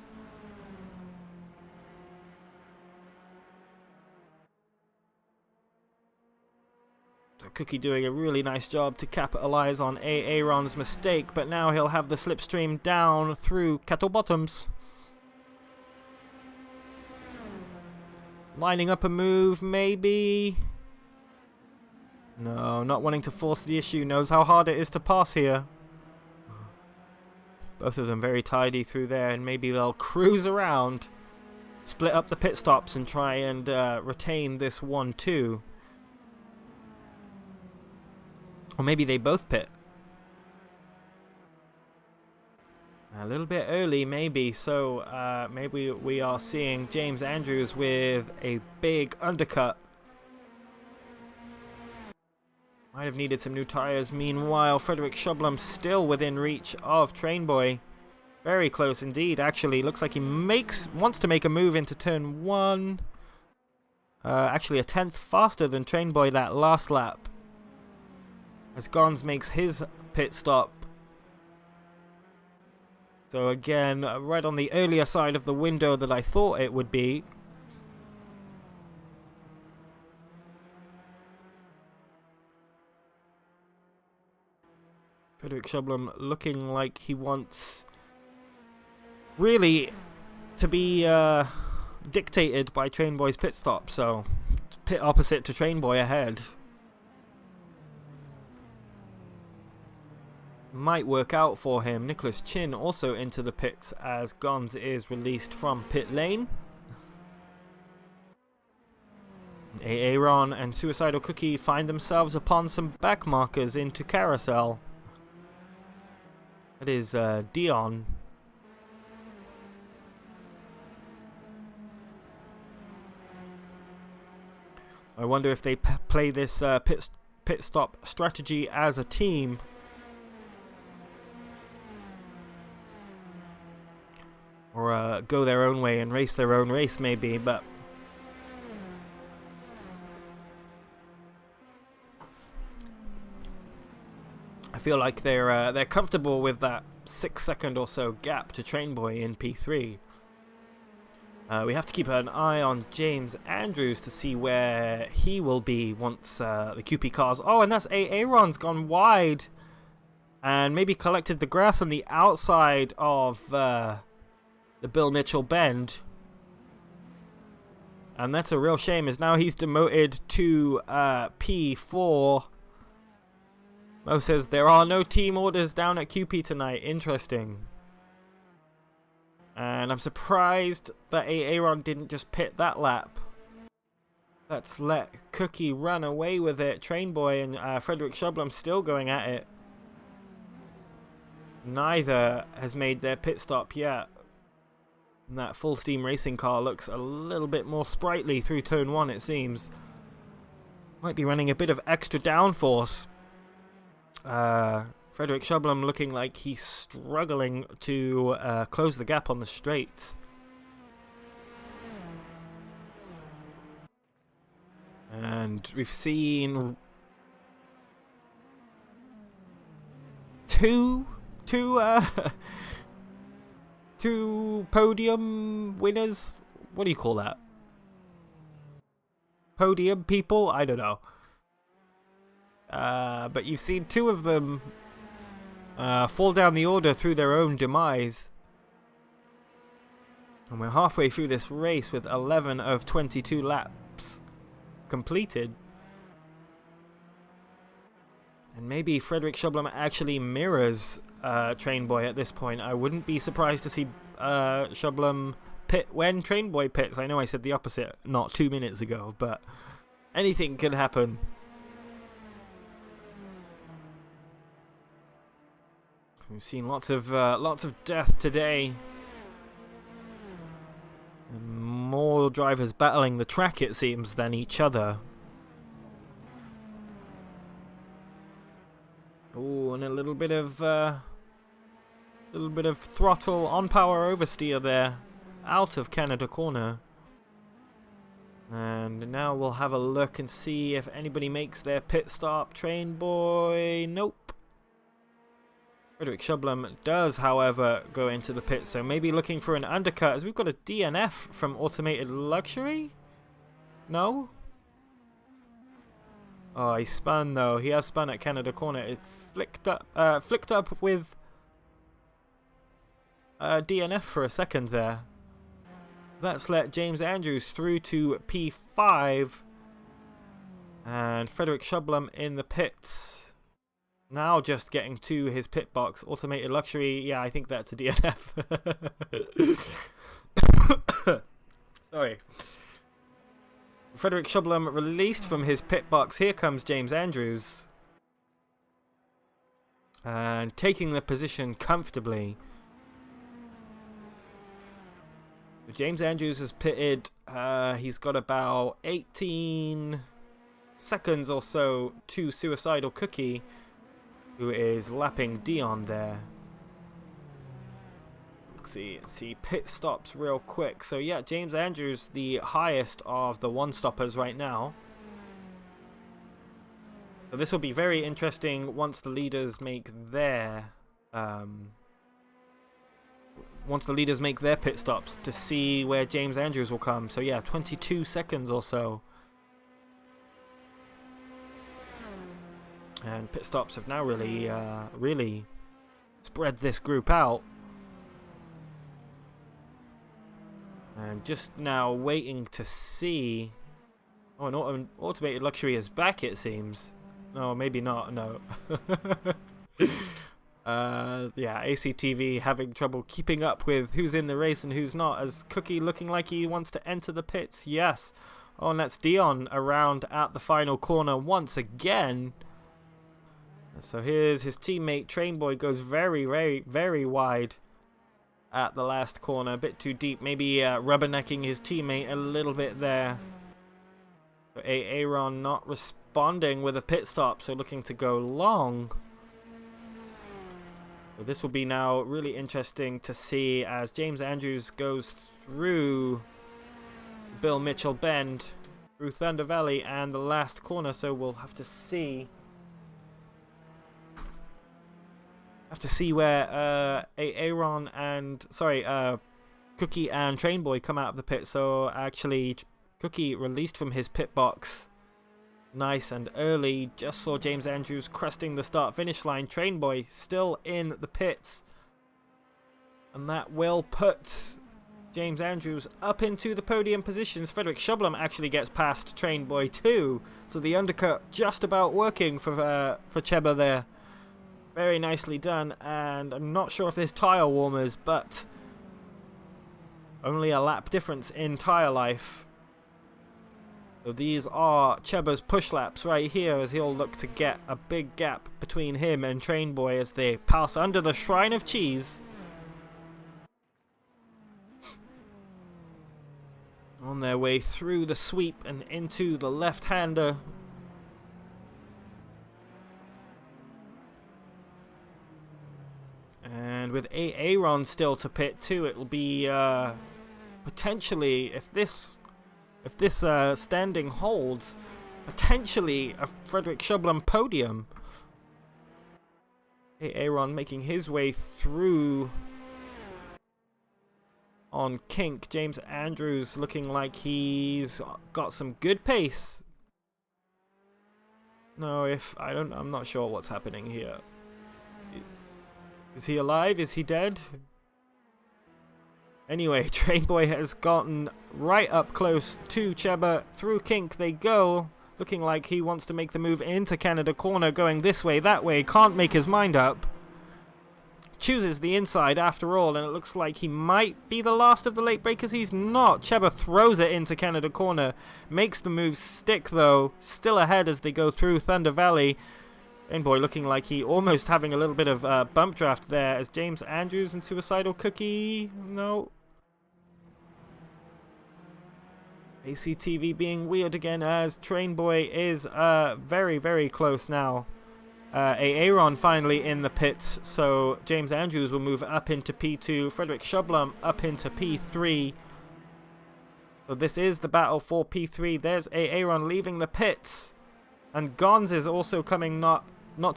So Cookie doing a really nice job to capitalize on Aaron's mistake, but now he'll have the slipstream down through Cattle Bottoms. Lining up a move, maybe. No, not wanting to force the issue. Knows how hard it is to pass here. Both of them very tidy through there, and maybe they'll cruise around, split up the pit stops, and try and retain this 1-2. Or maybe they both pit. A little bit early, maybe. So maybe we are seeing James Andrews with a big undercut. Might have needed some new tyres. Meanwhile, Frederick Shublum still within reach of Trainboy. Very close indeed, actually. Looks like he wants to make a move into turn 1. Actually, a 10th faster than Trainboy that last lap. As Gons makes his pit stop. So again, right on the earlier side of the window that I thought it would be. Frederick Shublum looking like he wants really to be dictated by Trainboy's pit stop, so pit opposite to Trainboy ahead. Might work out for him. Nicholas Chin also into the pits as Gons is released from pit lane. Aaron and Suicidal Cookie find themselves upon some back markers into Carousel. That is Dion. I wonder if they play this pit stop strategy as a team. Or go their own way and race their own race, maybe, but I feel like they're comfortable with that 6-second or so gap to Trainboy in P3. We have to keep an eye on James Andrews to see where he will be once the QP cars. Oh, and that's Aaron's gone wide and maybe collected the grass on the outside of the Bill Mitchell bend. And that's a real shame, as now he's demoted to P4. Mo says there are no team orders down at QP tonight. Interesting. And I'm surprised that Aaron didn't just pit that lap. Let's let Cookie run away with it. Trainboy and Frederick Shublum still going at it. Neither has made their pit stop yet. And that full steam racing car looks a little bit more sprightly through turn 1, it seems. Might be running a bit of extra downforce. Frederick Shublum looking like he's struggling to close the gap on the straights. And we've seen two podium winners. What do you call that? Podium people? I don't know. But you've seen 2 of them fall down the order through their own demise. And we're halfway through this race with 11 of 22 laps completed. And maybe Frederick Shublum actually mirrors Trainboy at this point. I wouldn't be surprised to see Shublum pit when Trainboy pits. I know I said the opposite not 2 minutes ago, but anything could happen. We've seen lots of death today. And more drivers battling the track, it seems, than each other. Oh, and a little bit of throttle on power oversteer there, out of Canada corner. And now we'll have a look and see if anybody makes their pit stop. Train Boy, nope. Frederick Shublum does, however, go into the pit, so maybe looking for an undercut, as we've got a DNF from Automated Luxury? No? Oh, he spun though. He has spun at Canada Corner. It flicked up with DNF for a second there. That's let James Andrews through to P5. And Frederick Shublum in the pits. Now just getting to his pit box. Automated Luxury. Yeah, I think that's a DNF. Sorry. Frederick Shublum released from his pit box. Here comes James Andrews. And taking the position comfortably. James Andrews has pitted. He's got about 18 seconds or so to Suicidal Cookie, who is lapping Dion there. Let's see pit stops real quick. So yeah, James Andrews the highest of the one stoppers right now. So this will be very interesting once the leaders make their pit stops to see where James Andrews will come. So yeah, 22 seconds or so. And pit stops have now really spread this group out. And just now waiting to see. Oh, an Automated Luxury is back, it seems. No, maybe not. No. Yeah, ACTV having trouble keeping up with who's in the race and who's not, as Cookie looking like he wants to enter the pits. Yes. Oh, and that's Dion around at the final corner once again. So here's his teammate. Train Boy goes very, very, very wide at the last corner. A bit too deep. Maybe rubbernecking his teammate a little bit there. But Aaron not responding with a pit stop, so looking to go long. So this will be now really interesting to see as James Andrews goes through Bill Mitchell Bend, through Thunder Valley and the last corner. So we'll have to see. Where Aaron and Cookie and Train Boy come out of the pit. So actually, Cookie released from his pit box nice and early. Just saw James Andrews cresting the start-finish line. Train Boy still in the pits, and that will put James Andrews up into the podium positions. Frederick Shublum actually gets past Train Boy too, so the undercut just about working for Cheba there. Very nicely done, and I'm not sure if there's tire warmers, but only a lap difference in tire life. So these are Cheba's push laps right here, as he'll look to get a big gap between him and Train Boy as they pass under the Shrine of Cheese. On their way through the sweep and into the left-hander. And with Aaron still to pit too, it'll be potentially, if this standing holds, potentially a Frederick Shublum podium. Aaron making his way through on kink. James Andrews looking like he's got some good pace. No, I'm not sure what's happening here. Is he alive? Is he dead? Anyway, Train Boy has gotten right up close to Cheba. Through kink they go. Looking like he wants to make the move into Canada Corner. Going this way, that way. Can't make his mind up. Chooses the inside after all. And it looks like he might be the last of the late breakers. He's not. Cheba throws it into Canada Corner. Makes the move stick though. Still ahead as they go through Thunder Valley. Train Boy looking like he almost having a little bit of bump draft there as James Andrews and Suicidal Cookie. No. ACTV being weird again as Train Boy is very, very close now. Aaron finally in the pits, so James Andrews will move up into P2. Frederick Shublum up into P3. So this is the battle for P3. There's Aaron leaving the pits. And Gons is also coming not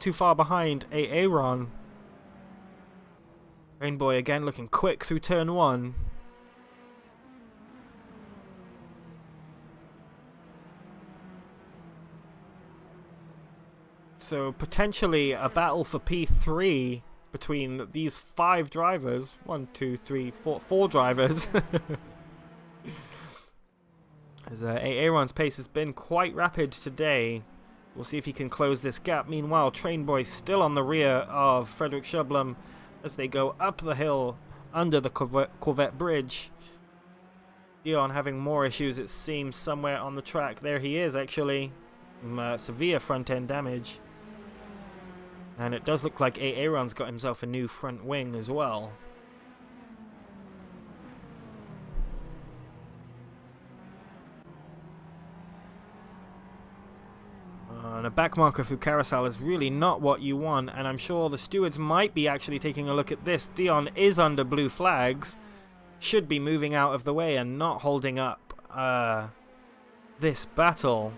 too far behind Aaron. Rainboy again looking quick through turn 1. So potentially a battle for P3 between these 5 drivers. 1, 2, 3, 4 drivers. As Aaron's pace has been quite rapid today. We'll see if he can close this gap. Meanwhile, Trainboy still on the rear of Frederick Shublum as they go up the hill under the Corvette bridge. Dion having more issues, it seems, somewhere on the track. There he is, actually. Severe front-end damage. And it does look like Aaron's got himself a new front wing as well. And a backmarker through Carousel is really not what you want, and I'm sure the stewards might be actually taking a look at this. Dion is under blue flags, should be moving out of the way and not holding up this battle.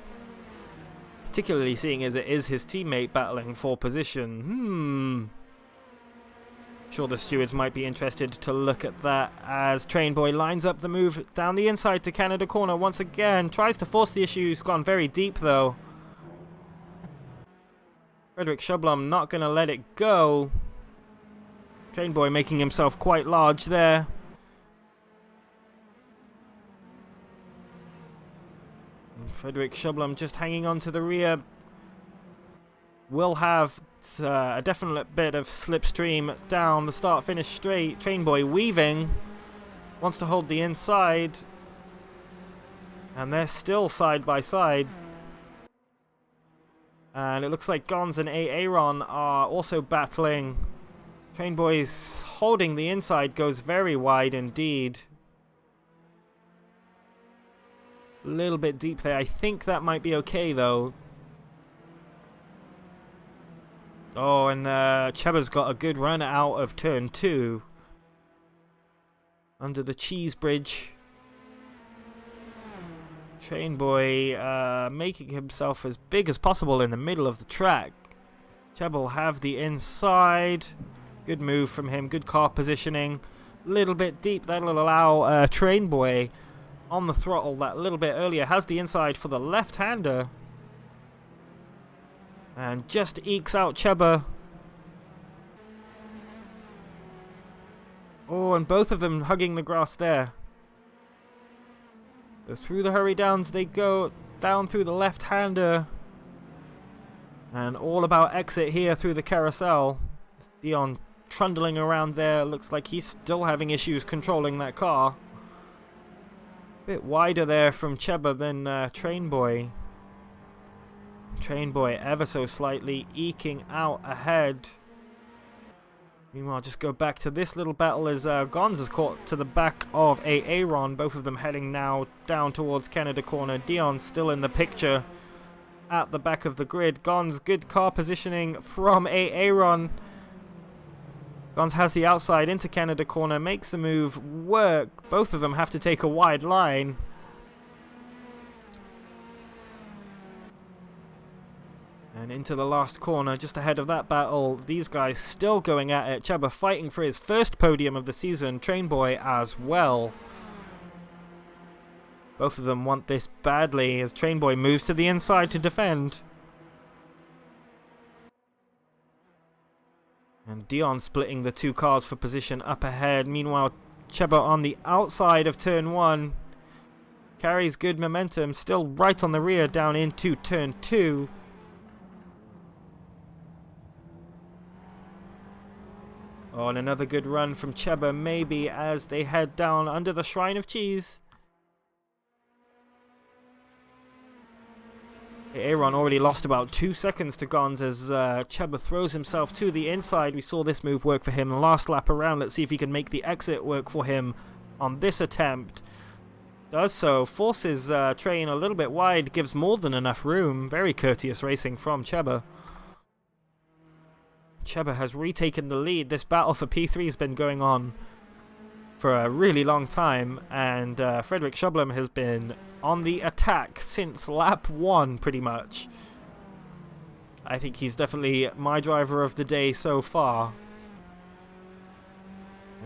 Particularly seeing as it is his teammate battling for position. Sure, the stewards might be interested to look at that as Trainboy lines up the move down the inside to Canada corner once again. Tries to force the issue, he's gone very deep though. Frederick Shublum not going to let it go. Trainboy making himself quite large there. Frederick Shublum just hanging on to the rear. Will have a definite bit of slipstream down the start-finish straight. Trainboy weaving. Wants to hold the inside. And they're still side by side. And it looks like Gons and Aaron are also battling. Trainboy's holding the inside, goes very wide indeed. A little bit deep there. I think that might be okay though. Oh, and Cheba's got a good run out of turn 2. Under the cheese bridge. Trainboy making himself as big as possible in the middle of the track. Cheba will have the inside. Good move from him. Good car positioning. A little bit deep. That'll allow Trainboy on the throttle that little bit earlier. Has the inside for the left-hander. And just ekes out Cheba. Oh, and both of them hugging the grass there. So through the hurry downs they go, down through the left-hander. And all about exit here through the carousel. Dion trundling around there. Looks like he's still having issues controlling that car. Bit wider there from Cheba than Trainboy. Trainboy ever so slightly eking out ahead. Meanwhile, just go back to this little battle as Gons is caught to the back of Aaron. Both of them heading now down towards Canada corner. Dion still in the picture at the back of the grid. Gons, good car positioning from Aaron. Gons has the outside into Canada corner, makes the move work. Both of them have to take a wide line. And into the last corner, just ahead of that battle, these guys still going at it. Cheba fighting for his first podium of the season, Trainboy as well. Both of them want this badly as Trainboy moves to the inside to defend. And Dion splitting the two cars for position up ahead. Meanwhile, Cheba on the outside of turn 1. Carries good momentum, still right on the rear down into turn 2. Oh, and another good run from Cheba maybe as they head down under the Shrine of Cheese. Aaron already lost about 2 seconds to Gons as Cheba throws himself to the inside. We saw this move work for him last lap around. Let's see if he can make the exit work for him on this attempt. Does so. Forces train a little bit wide. Gives more than enough room. Very courteous racing from Cheba. Cheba has retaken the lead. This battle for P3 has been going on for a really long time, and Frederick Shublum has been on the attack since lap 1, pretty much. I think he's definitely my driver of the day so far.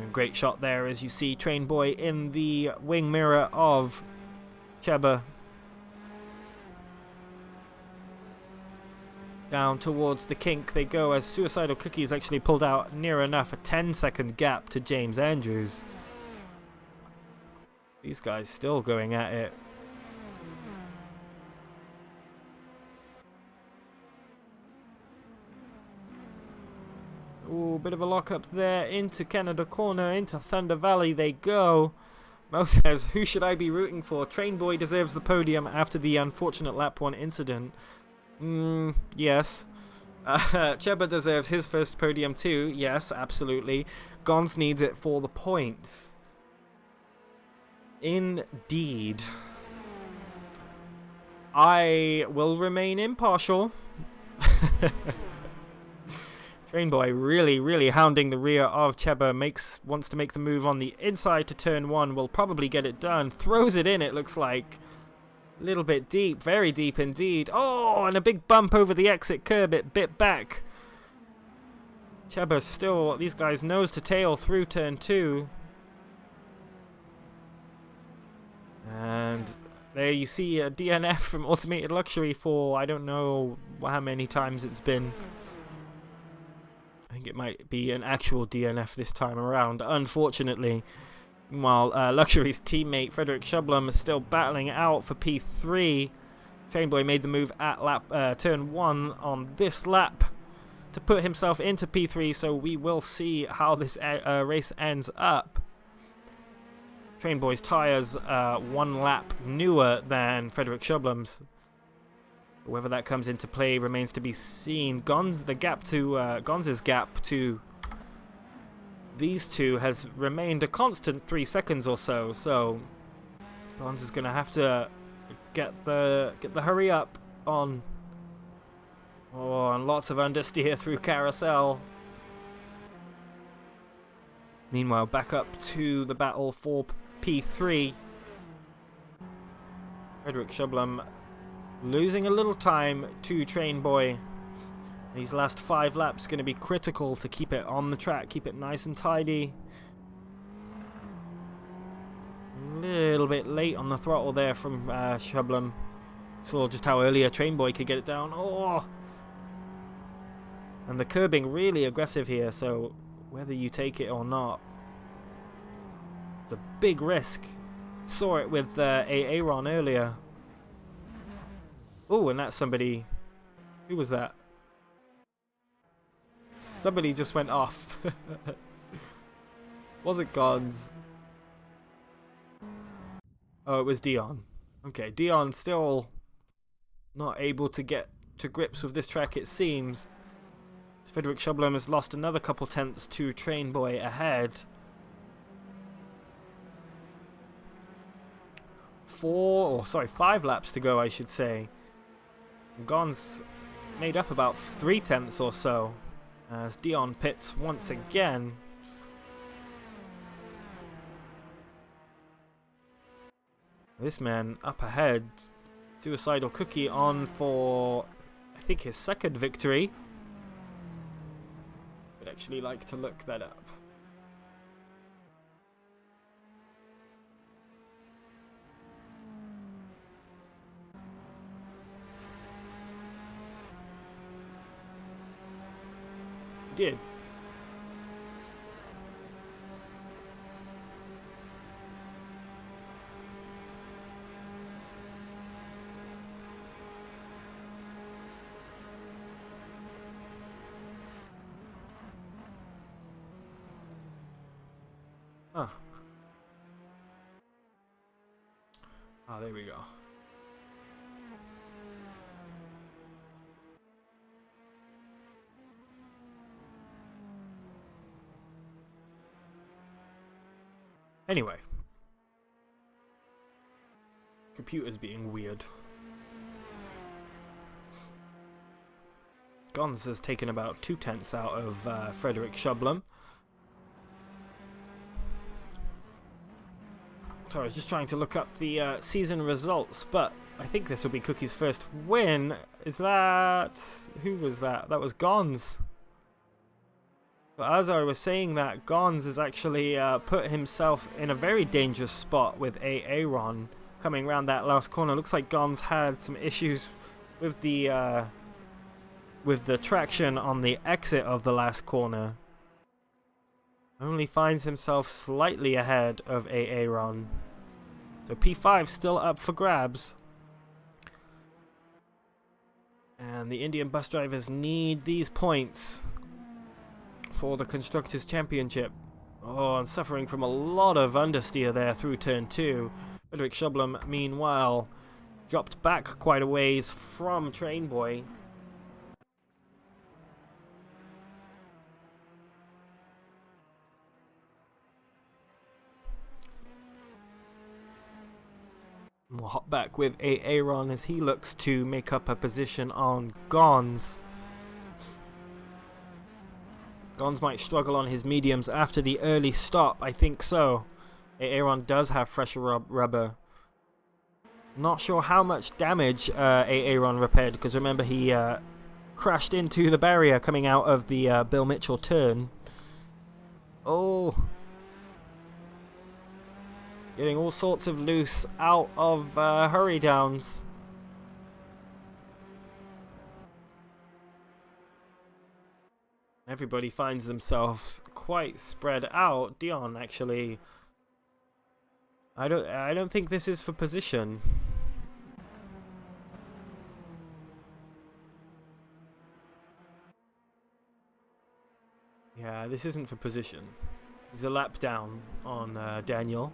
And great shot there, as you see Train Boy in the wing mirror of Cheba. Down towards the kink they go, as Suicidal Cookie is actually pulled out near enough, a 10-second gap to James Andrews. These guys still going at it. Ooh, bit of a lock up there into Canada Corner, into Thunder Valley they go. Mo says, who should I be rooting for? Train Boy deserves the podium after the unfortunate lap 1 incident. Yes. Cheba deserves his first podium too. Yes, absolutely. Gons needs it for the points. Indeed. I will remain impartial. Train Boy really hounding the rear of Cheba. Wants to make the move on the inside to turn 1. Will probably get it done. Throws it in, it looks like. A little bit deep. Very deep indeed. Oh, and a big bump over the exit curb. It bit back. Cheba still, these guys nose to tail through turn 2. And there you see a DNF from Automated Luxury for I don't know how many times it's been. I think it might be an actual DNF this time around, unfortunately. Meanwhile, Luxury's teammate Frederick Shublum is still battling it out for P3. Train Boy made the move at turn 1 on this lap to put himself into P3, so we will see how this race ends up. Train Boy's tyres 1 lap newer than Frederick Shublum's. Whether that comes into play remains to be seen. Gonz's gap to these two has remained a constant 3 seconds or so. So Gonz is going to have to get the hurry up on. Oh, and lots of understeer through carousel. Meanwhile, back up to the battle for P3. Frederick Shublum losing a little time to Train Boy. These last 5 laps going to be critical to keep it on the track, keep it nice and tidy. A little bit late on the throttle there from Shublum. Saw just how earlier Train Boy could get it down. Oh! And the curbing really aggressive here, so whether you take it or not, it's a big risk. Saw it with Aaron earlier. Oh, and that's somebody. Who was that? Somebody just went off. Was it Gons? Oh, it was Dion. Okay, Dion still not able to get to grips with this track, it seems. Frederick Shublum has lost another couple tenths to Train Boy ahead. 5 laps to go, I should say. Gon's made up about 3 tenths or so as Dion pits once again. This man up ahead. Suicidal Cookie on for, I think, his 2nd victory. Would actually like to look that up. Did. Huh. Oh, there we go. Anyway. Computer's being weird. Gons has taken about 2 tenths out of Frederick Shublum. So I was just trying to look up the season results, but I think this will be Cookie's first win. Is that... who was that? That was Gons. But as I was saying that, Gons has actually put himself in a very dangerous spot with Aaron coming around that last corner. Looks like Gons had some issues with the traction on the exit of the last corner. Only finds himself slightly ahead of Aaron. So P5 still up for grabs. And the Indian bus drivers need these points for the Constructors' Championship. Oh, and suffering from a lot of understeer there through turn 2. Frederick Shublum, meanwhile, dropped back quite a ways from Train Boy. We'll hop back with Aaron as he looks to make up a position on Gons. Gons might struggle on his mediums after the early stop, I think so. Aaron does have fresher rubber. Not sure how much damage Aaron repaired, because remember he crashed into the barrier coming out of the Bill Mitchell turn. Oh. Getting all sorts of loose out of hurry downs. Everybody finds themselves quite spread out. Dion actually, I don't think this is for position. Yeah, this isn't for position. He's a lap down on Daniel.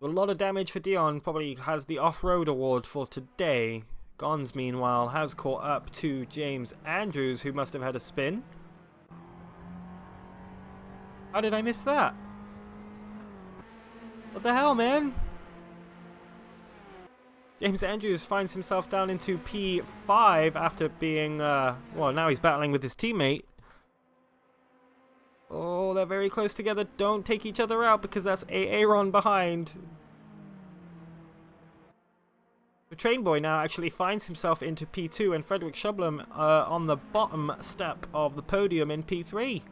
A lot of damage for Dion, probably has the off-road award for today. Gons, meanwhile, has caught up to James Andrews, who must have had a spin. How did I miss that? What the hell, man? James Andrews finds himself down into P5 after being, well, now he's battling with his teammate. Oh, they're very close together. Don't take each other out because that's Aaron behind. The Train Boy now actually finds himself into P2 and Frederick Shublum on the bottom step of the podium in P3.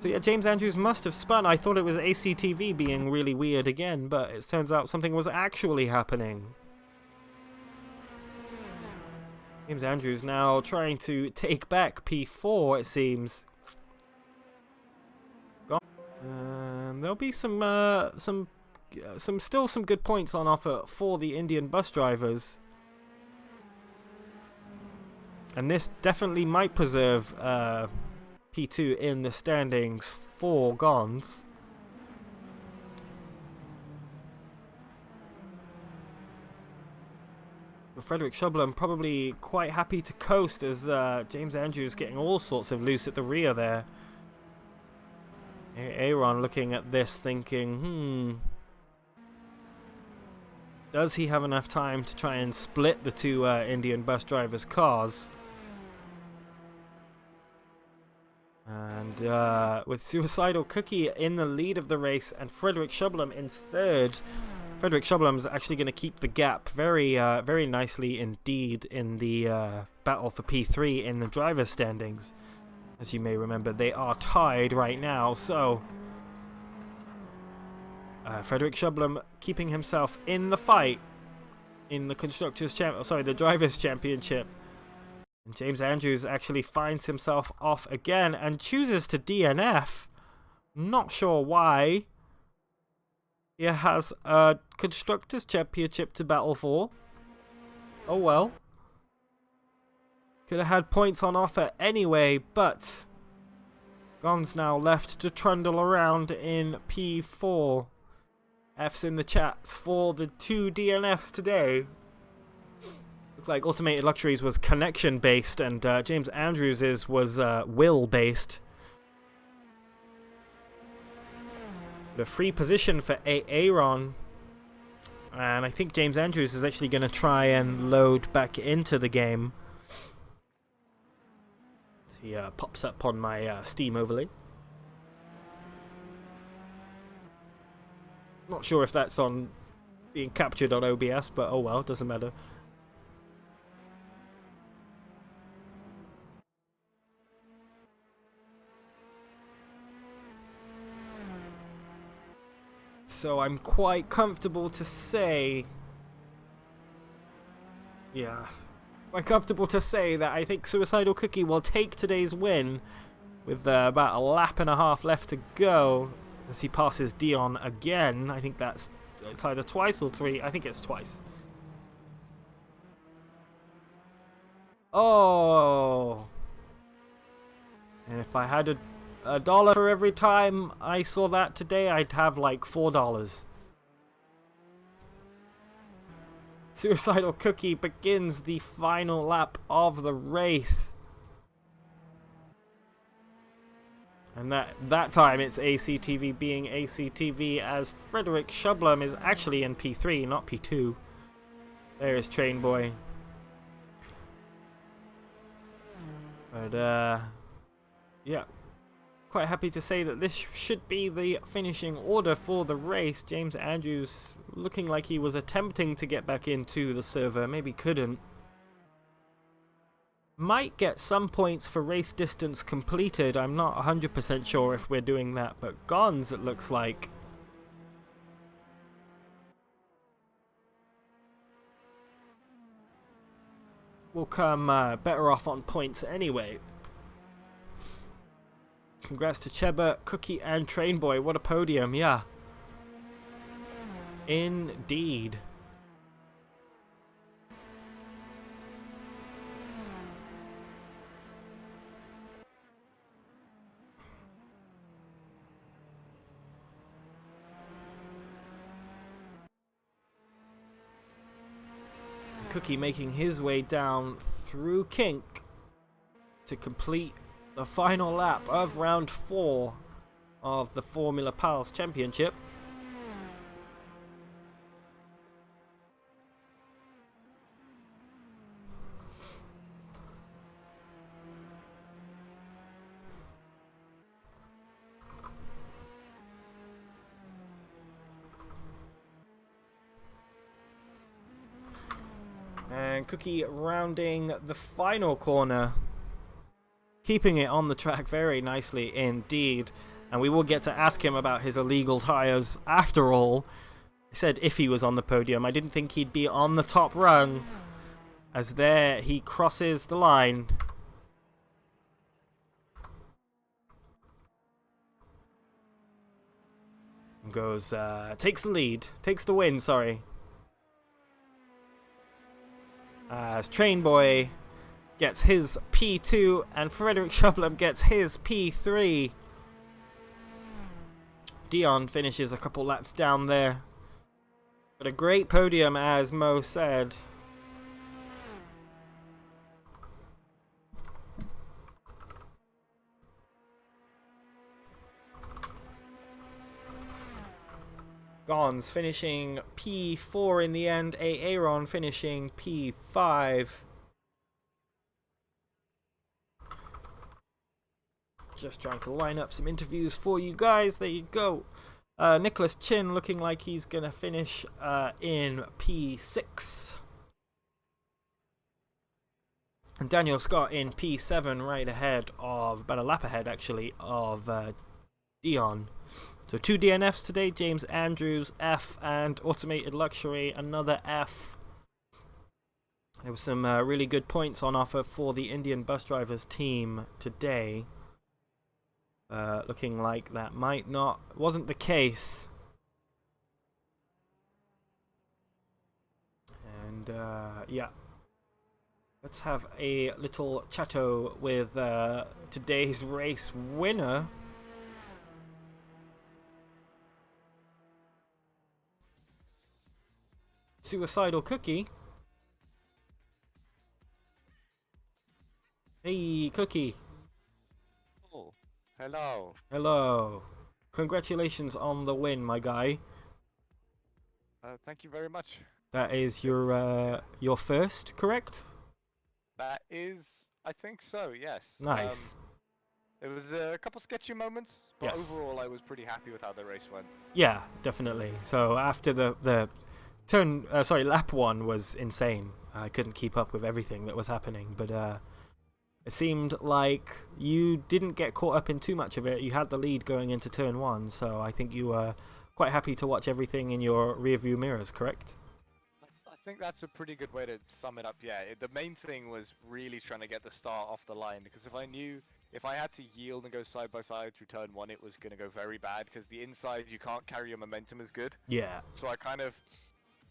So yeah, James Andrews must have spun. I thought it was ACTV being really weird again, but it turns out something was actually happening. James Andrews now trying to take back P4, it seems. There'll be still some good points on offer for the Indian bus drivers, and this definitely might preserve P2 in the standings for Gons. Frederick Shublum probably quite happy to coast as James Andrews getting all sorts of loose at the rear there. Aaron looking at this thinking, does he have enough time to try and split the two Indian bus drivers' cars? And with Suicidal Cookie in the lead of the race and Frederick Shublum in third, Frederick Shublum's actually going to keep the gap very nicely indeed in the battle for P3 in the driver's standings. As you may remember, they are tied right now, so Frederick Shublum keeping himself in the fight in the the Drivers' Championship. And James Andrews actually finds himself off again and chooses to DNF. Not sure why. He has a Constructors' Championship to battle for. Oh well. Could have had points on offer anyway, but Gons now left to trundle around in P4. F's in the chats for the two DNFs today. Looks like Automated Luxuries was connection-based and James Andrews' was will-based. The free position for Aaron. And I think James Andrews is actually going to try and load back into the game. He pops up on my Steam overlay. Not sure if that's on being captured on OBS, but oh well, doesn't matter. So I'm quite comfortable to say, quite comfortable to say that I think Suicidal Cookie will take today's win with about a lap and a half left to go as he passes Dion again. I think it's either twice or three. I think it's twice. Oh! And if I had a dollar for every time I saw that today, I'd have like $4. Suicidal Cookie begins the final lap of the race. And that time it's ACTV being ACTV, as Frederick Shublum is actually in P3, not P2. There's Train Boy. But yeah. Quite happy to say that this should be the finishing order for the race. James Andrews looking like he was attempting to get back into the server, maybe couldn't. Might get some points for race distance completed. I'm not 100% sure if we're doing that, but Gons, it looks like. Will come better off on points anyway. Congrats to Cheba, Cookie, and Train Boy. What a podium, yeah. Indeed. Cookie making his way down through Kink to complete the final lap of round 4 of the Formula Pals Championship. And Cookie rounding the final corner, keeping it on the track very nicely indeed. And we will get to ask him about his illegal tyres after all. I said if he was on the podium. I didn't think he'd be on the top rung, as there he crosses the line. Goes, takes the lead, takes the win, sorry. As Train Boy gets his P2 and Frederick Shublum gets his P3. Dion finishes a couple laps down there. But a great podium, as Mo said. Gons finishing P4 in the end. Aaron finishing P5. Just trying to line up some interviews for you guys. There you go. Nicholas Chin looking like he's going to finish in P6. And Daniel Scott in P7, right ahead of, about a lap ahead actually, of Dion. So 2 DNFs today, James Andrews, F, and Automated Luxury, another F. There were some really good points on offer for the Indian bus drivers team today. Looking like that wasn't the case. And yeah. Let's have a little chatto with today's race winner. Suicidal Cookie. Hey, Cookie. Oh, hello. Hello. Congratulations on the win, my guy. Thank you very much. That is your first, correct? That is I think so, yes. Nice. There was a couple sketchy moments, but Yes. overall I was pretty happy with how the race went. Yeah, definitely. So after the lap one was insane. I couldn't keep up with everything that was happening, but it seemed like you didn't get caught up in too much of it. You had the lead going into turn one, so I think you were quite happy to watch everything in your rearview mirrors, correct? I think that's a pretty good way to sum it up, yeah. The main thing was really trying to get the start off the line, because if I had to yield and go side by side through turn one, it was going to go very bad, because the inside, you can't carry your momentum as good. Yeah. So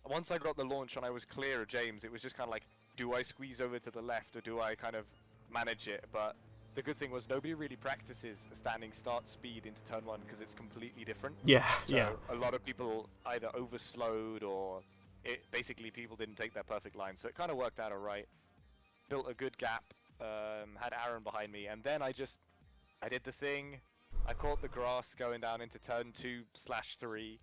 once I got the launch and I was clear of James, it was just kind of like, do I squeeze over to the left, or do I kind of manage it? But the good thing was nobody really practices a standing start speed into turn one, because it's completely different. Yeah, So yeah. a lot of people either overslowed, or basically people didn't take their perfect line. So it kind of worked out all right. Built a good gap, had Aaron behind me, and then I did the thing. I caught the grass going down into turn 2/3,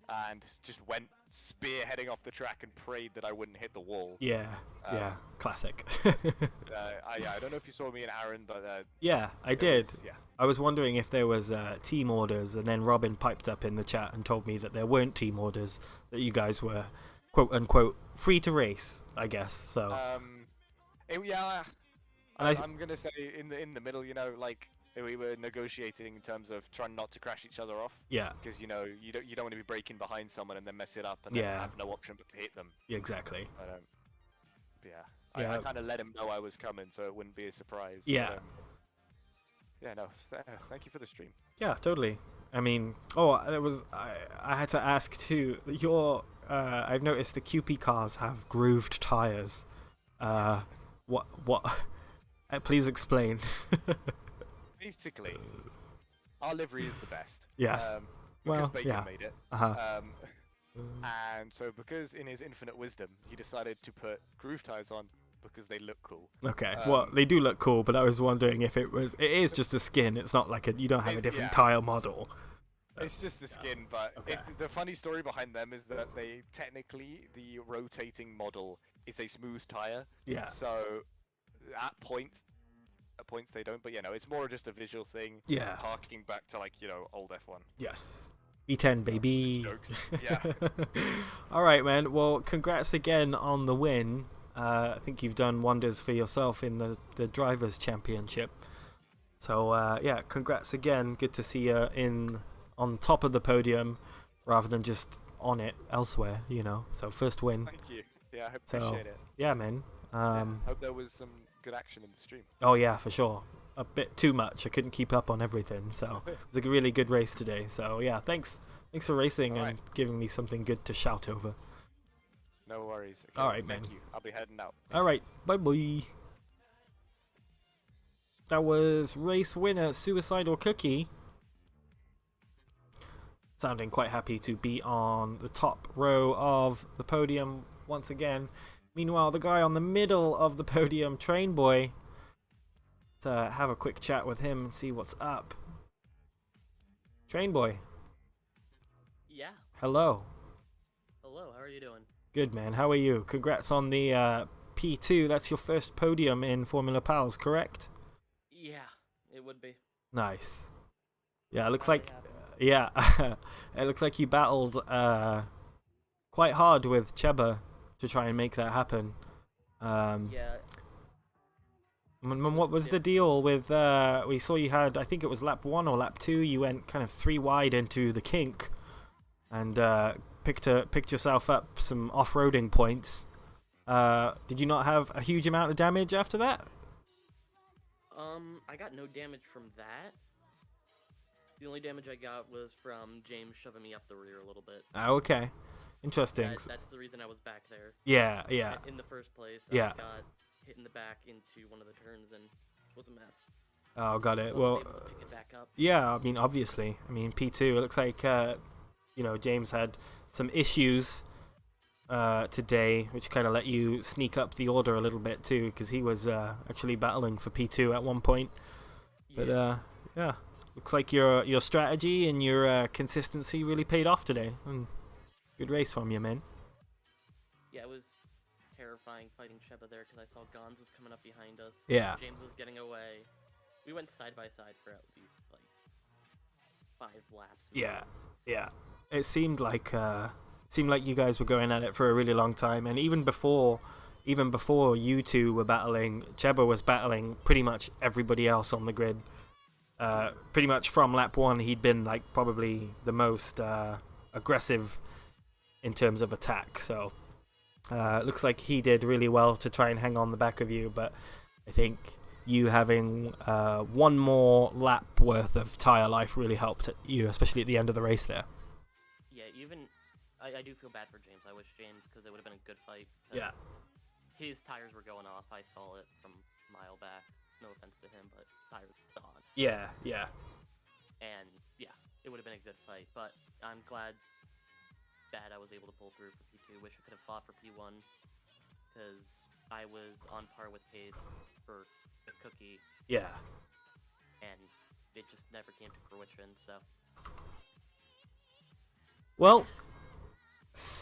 and just went spearheading off the track and prayed that I wouldn't hit the wall. Yeah, yeah, classic. I don't know if you saw me and Aaron, but yeah, I did. Yeah. I was wondering if there was team orders, and then Robin piped up in the chat and told me that there weren't team orders, that you guys were quote unquote free to race, I guess. So yeah, And I'm gonna say in the middle, like we were negotiating in terms of trying not to crash each other off. yeah, Because you don't want to be braking behind someone and then mess it up and then Yeah. have no option but to hit them. exactly. But, Yeah. I kind of let him know I was coming, so it wouldn't be a surprise. Yeah. But, yeah. No. Thank you for the stream. Yeah, totally. I mean, I had to ask too. I've noticed the QP cars have grooved tires. Yes. What? Please explain. Basically, our livery is the best. Yes. Because Well, Bacon yeah. made it. Uh-huh. And so because in his infinite wisdom, he decided to put groove tires on because they look cool. Okay. Well, they do look cool, but I was wondering if it is just a skin. It's not like you don't have a different tire model. It's just the skin, but Okay. the funny story behind them is that the rotating model is a smooth tire. Yeah. So at points they don't, but it's more just a visual thing. Yeah. Harking back to old F1. Yes. V10 baby. Just jokes. Yeah. All right, man. Well, congrats again on the win. I think you've done wonders for yourself in the drivers' championship. So yeah, congrats again. Good to see you on top of the podium rather than just on it elsewhere. So first win. Thank you. Yeah, I appreciate it. Yeah, man. Hope there was some good action in the stream. Oh yeah, for sure. A bit too much. I couldn't keep up on everything. So it was a really good race today. So yeah, thanks for racing and giving me something good to shout over. No worries. Okay, All right, man. Thank you. I'll be heading out. All right, bye. That was race winner Suicidal Cookie. Sounding quite happy to be on the top row of the podium once again. Meanwhile, the guy on the middle of the podium, Train Boy, to have a quick chat with him and see what's up. Train Boy. Yeah. Hello. Hello, how are you doing? Good, man. How are you? Congrats on the P2. That's your first podium in Formula Pals, correct? Yeah, it would be. Nice. Yeah, it looks like... Happy. Yeah, it looks like you battled quite hard with Cheba to try and make that happen. Yeah. What was the deal with... we saw you had, I think it was lap 1 or lap 2, you went kind of 3 wide into the kink and picked yourself up some off-roading points. Did you not have a huge amount of damage after that? I got no damage from that. The only damage I got was from James shoving me up the rear a little bit. Oh, okay. Interesting. That's the reason I was back there. Yeah. In the first place, Yeah. I got hit in the back into one of the turns and it was a mess. Oh, got it. So I Well, was able to pick it back up. yeah, I mean, obviously. I mean, P2, it looks like, James had some issues today, which kind of let you sneak up the order a little bit, too, because he was actually battling for P2 at one point. But, yeah, looks like your strategy and your consistency really paid off today. And good race from you, man. Yeah, it was terrifying fighting Cheba there because I saw Gons was coming up behind us. Yeah. James was getting away. We went side by side for at least like 5 laps. Yeah, yeah. It seemed like you guys were going at it for a really long time, and even before you two were battling, Cheba was battling pretty much everybody else on the grid. Pretty much from lap 1, he'd been like probably the most aggressive in terms of attack. So it looks like he did really well to try and hang on the back of you, but I think you having one more lap worth of tire life really helped you, especially at the end of the race there. Yeah, even I do feel bad for James. I wish James, because it would have been a good fight. Yeah. His tires were going off. I saw it from a mile back. No offense to him, but tires were gone. Yeah, yeah. And yeah, it would have been a good fight. But I'm glad that I was able to pull through for P2. Wish I could have fought for P1, because I was on par with pace for the Cookie. Yeah. And it just never came to fruition. So. Well,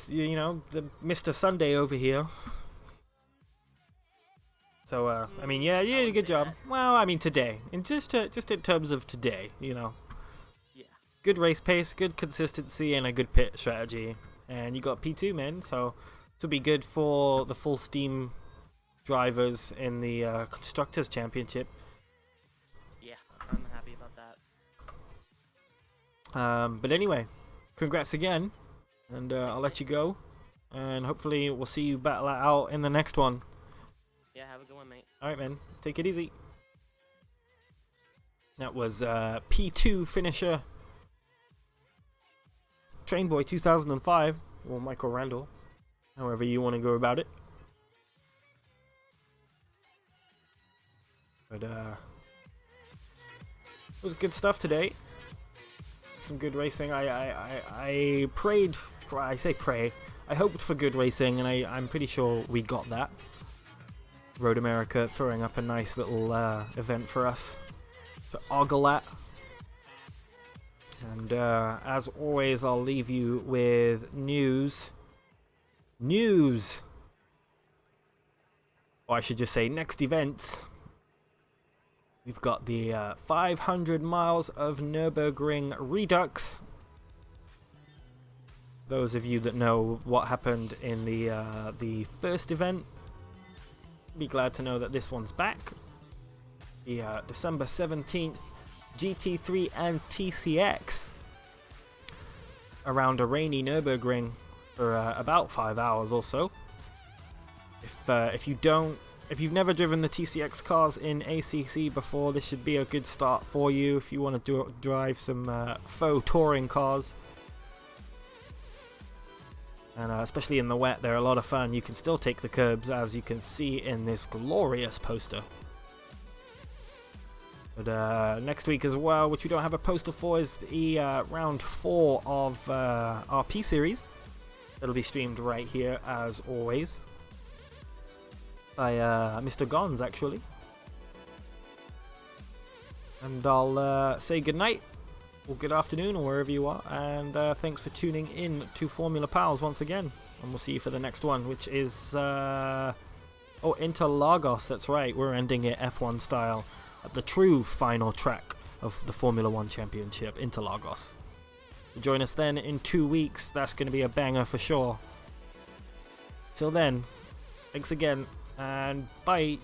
you know, the Mr. Sunday over here. So, I mean, yeah, you did a good job. Well, I mean, today. And just in terms of today, you know. Yeah. Good race pace, good consistency, and a good pit strategy. And you got P2, man, so this will be good for the full steam drivers in the Constructors' Championship. Yeah, I'm happy about that. But anyway, congrats again, and I'll let you go. And hopefully we'll see you battle it out in the next one. Yeah, have a good one, mate. Alright, man. Take it easy. That was P2 finisher Trainboy 2005, or Michael Randall, however you want to go about it. But it was good stuff today. Some good racing. I prayed. I say pray. I hoped for good racing, and I'm pretty sure we got that. Road America throwing up a nice little event for us to ogle at. And as always, I'll leave you with news. Or I should just say next events. We've got the 500 miles of Nürburgring Redux. Those of you that know what happened in the first event, be glad to know that this one's back. The December 17th GT3 and TCX around a rainy Nürburgring for about 5 hours or so. If you've never driven the TCX cars in ACC before, this should be a good start for you if you want to drive some faux touring cars. And especially in the wet, they're a lot of fun. You can still take the curbs, as you can see in this glorious poster. But next week as well, which we don't have a poster for, is the round 4 of our P series. It'll be streamed right here as always by Mr. Gons, actually. And I'll say goodnight, or good afternoon, or wherever you are, and thanks for tuning in to Formula Pals once again, and we'll see you for the next one, which is Interlagos. That's right, we're ending it F1 style at the true final track of the Formula 1 Championship, Interlagos. Join us then in 2 weeks. That's going to be a banger for sure. Till then, thanks again, and bye.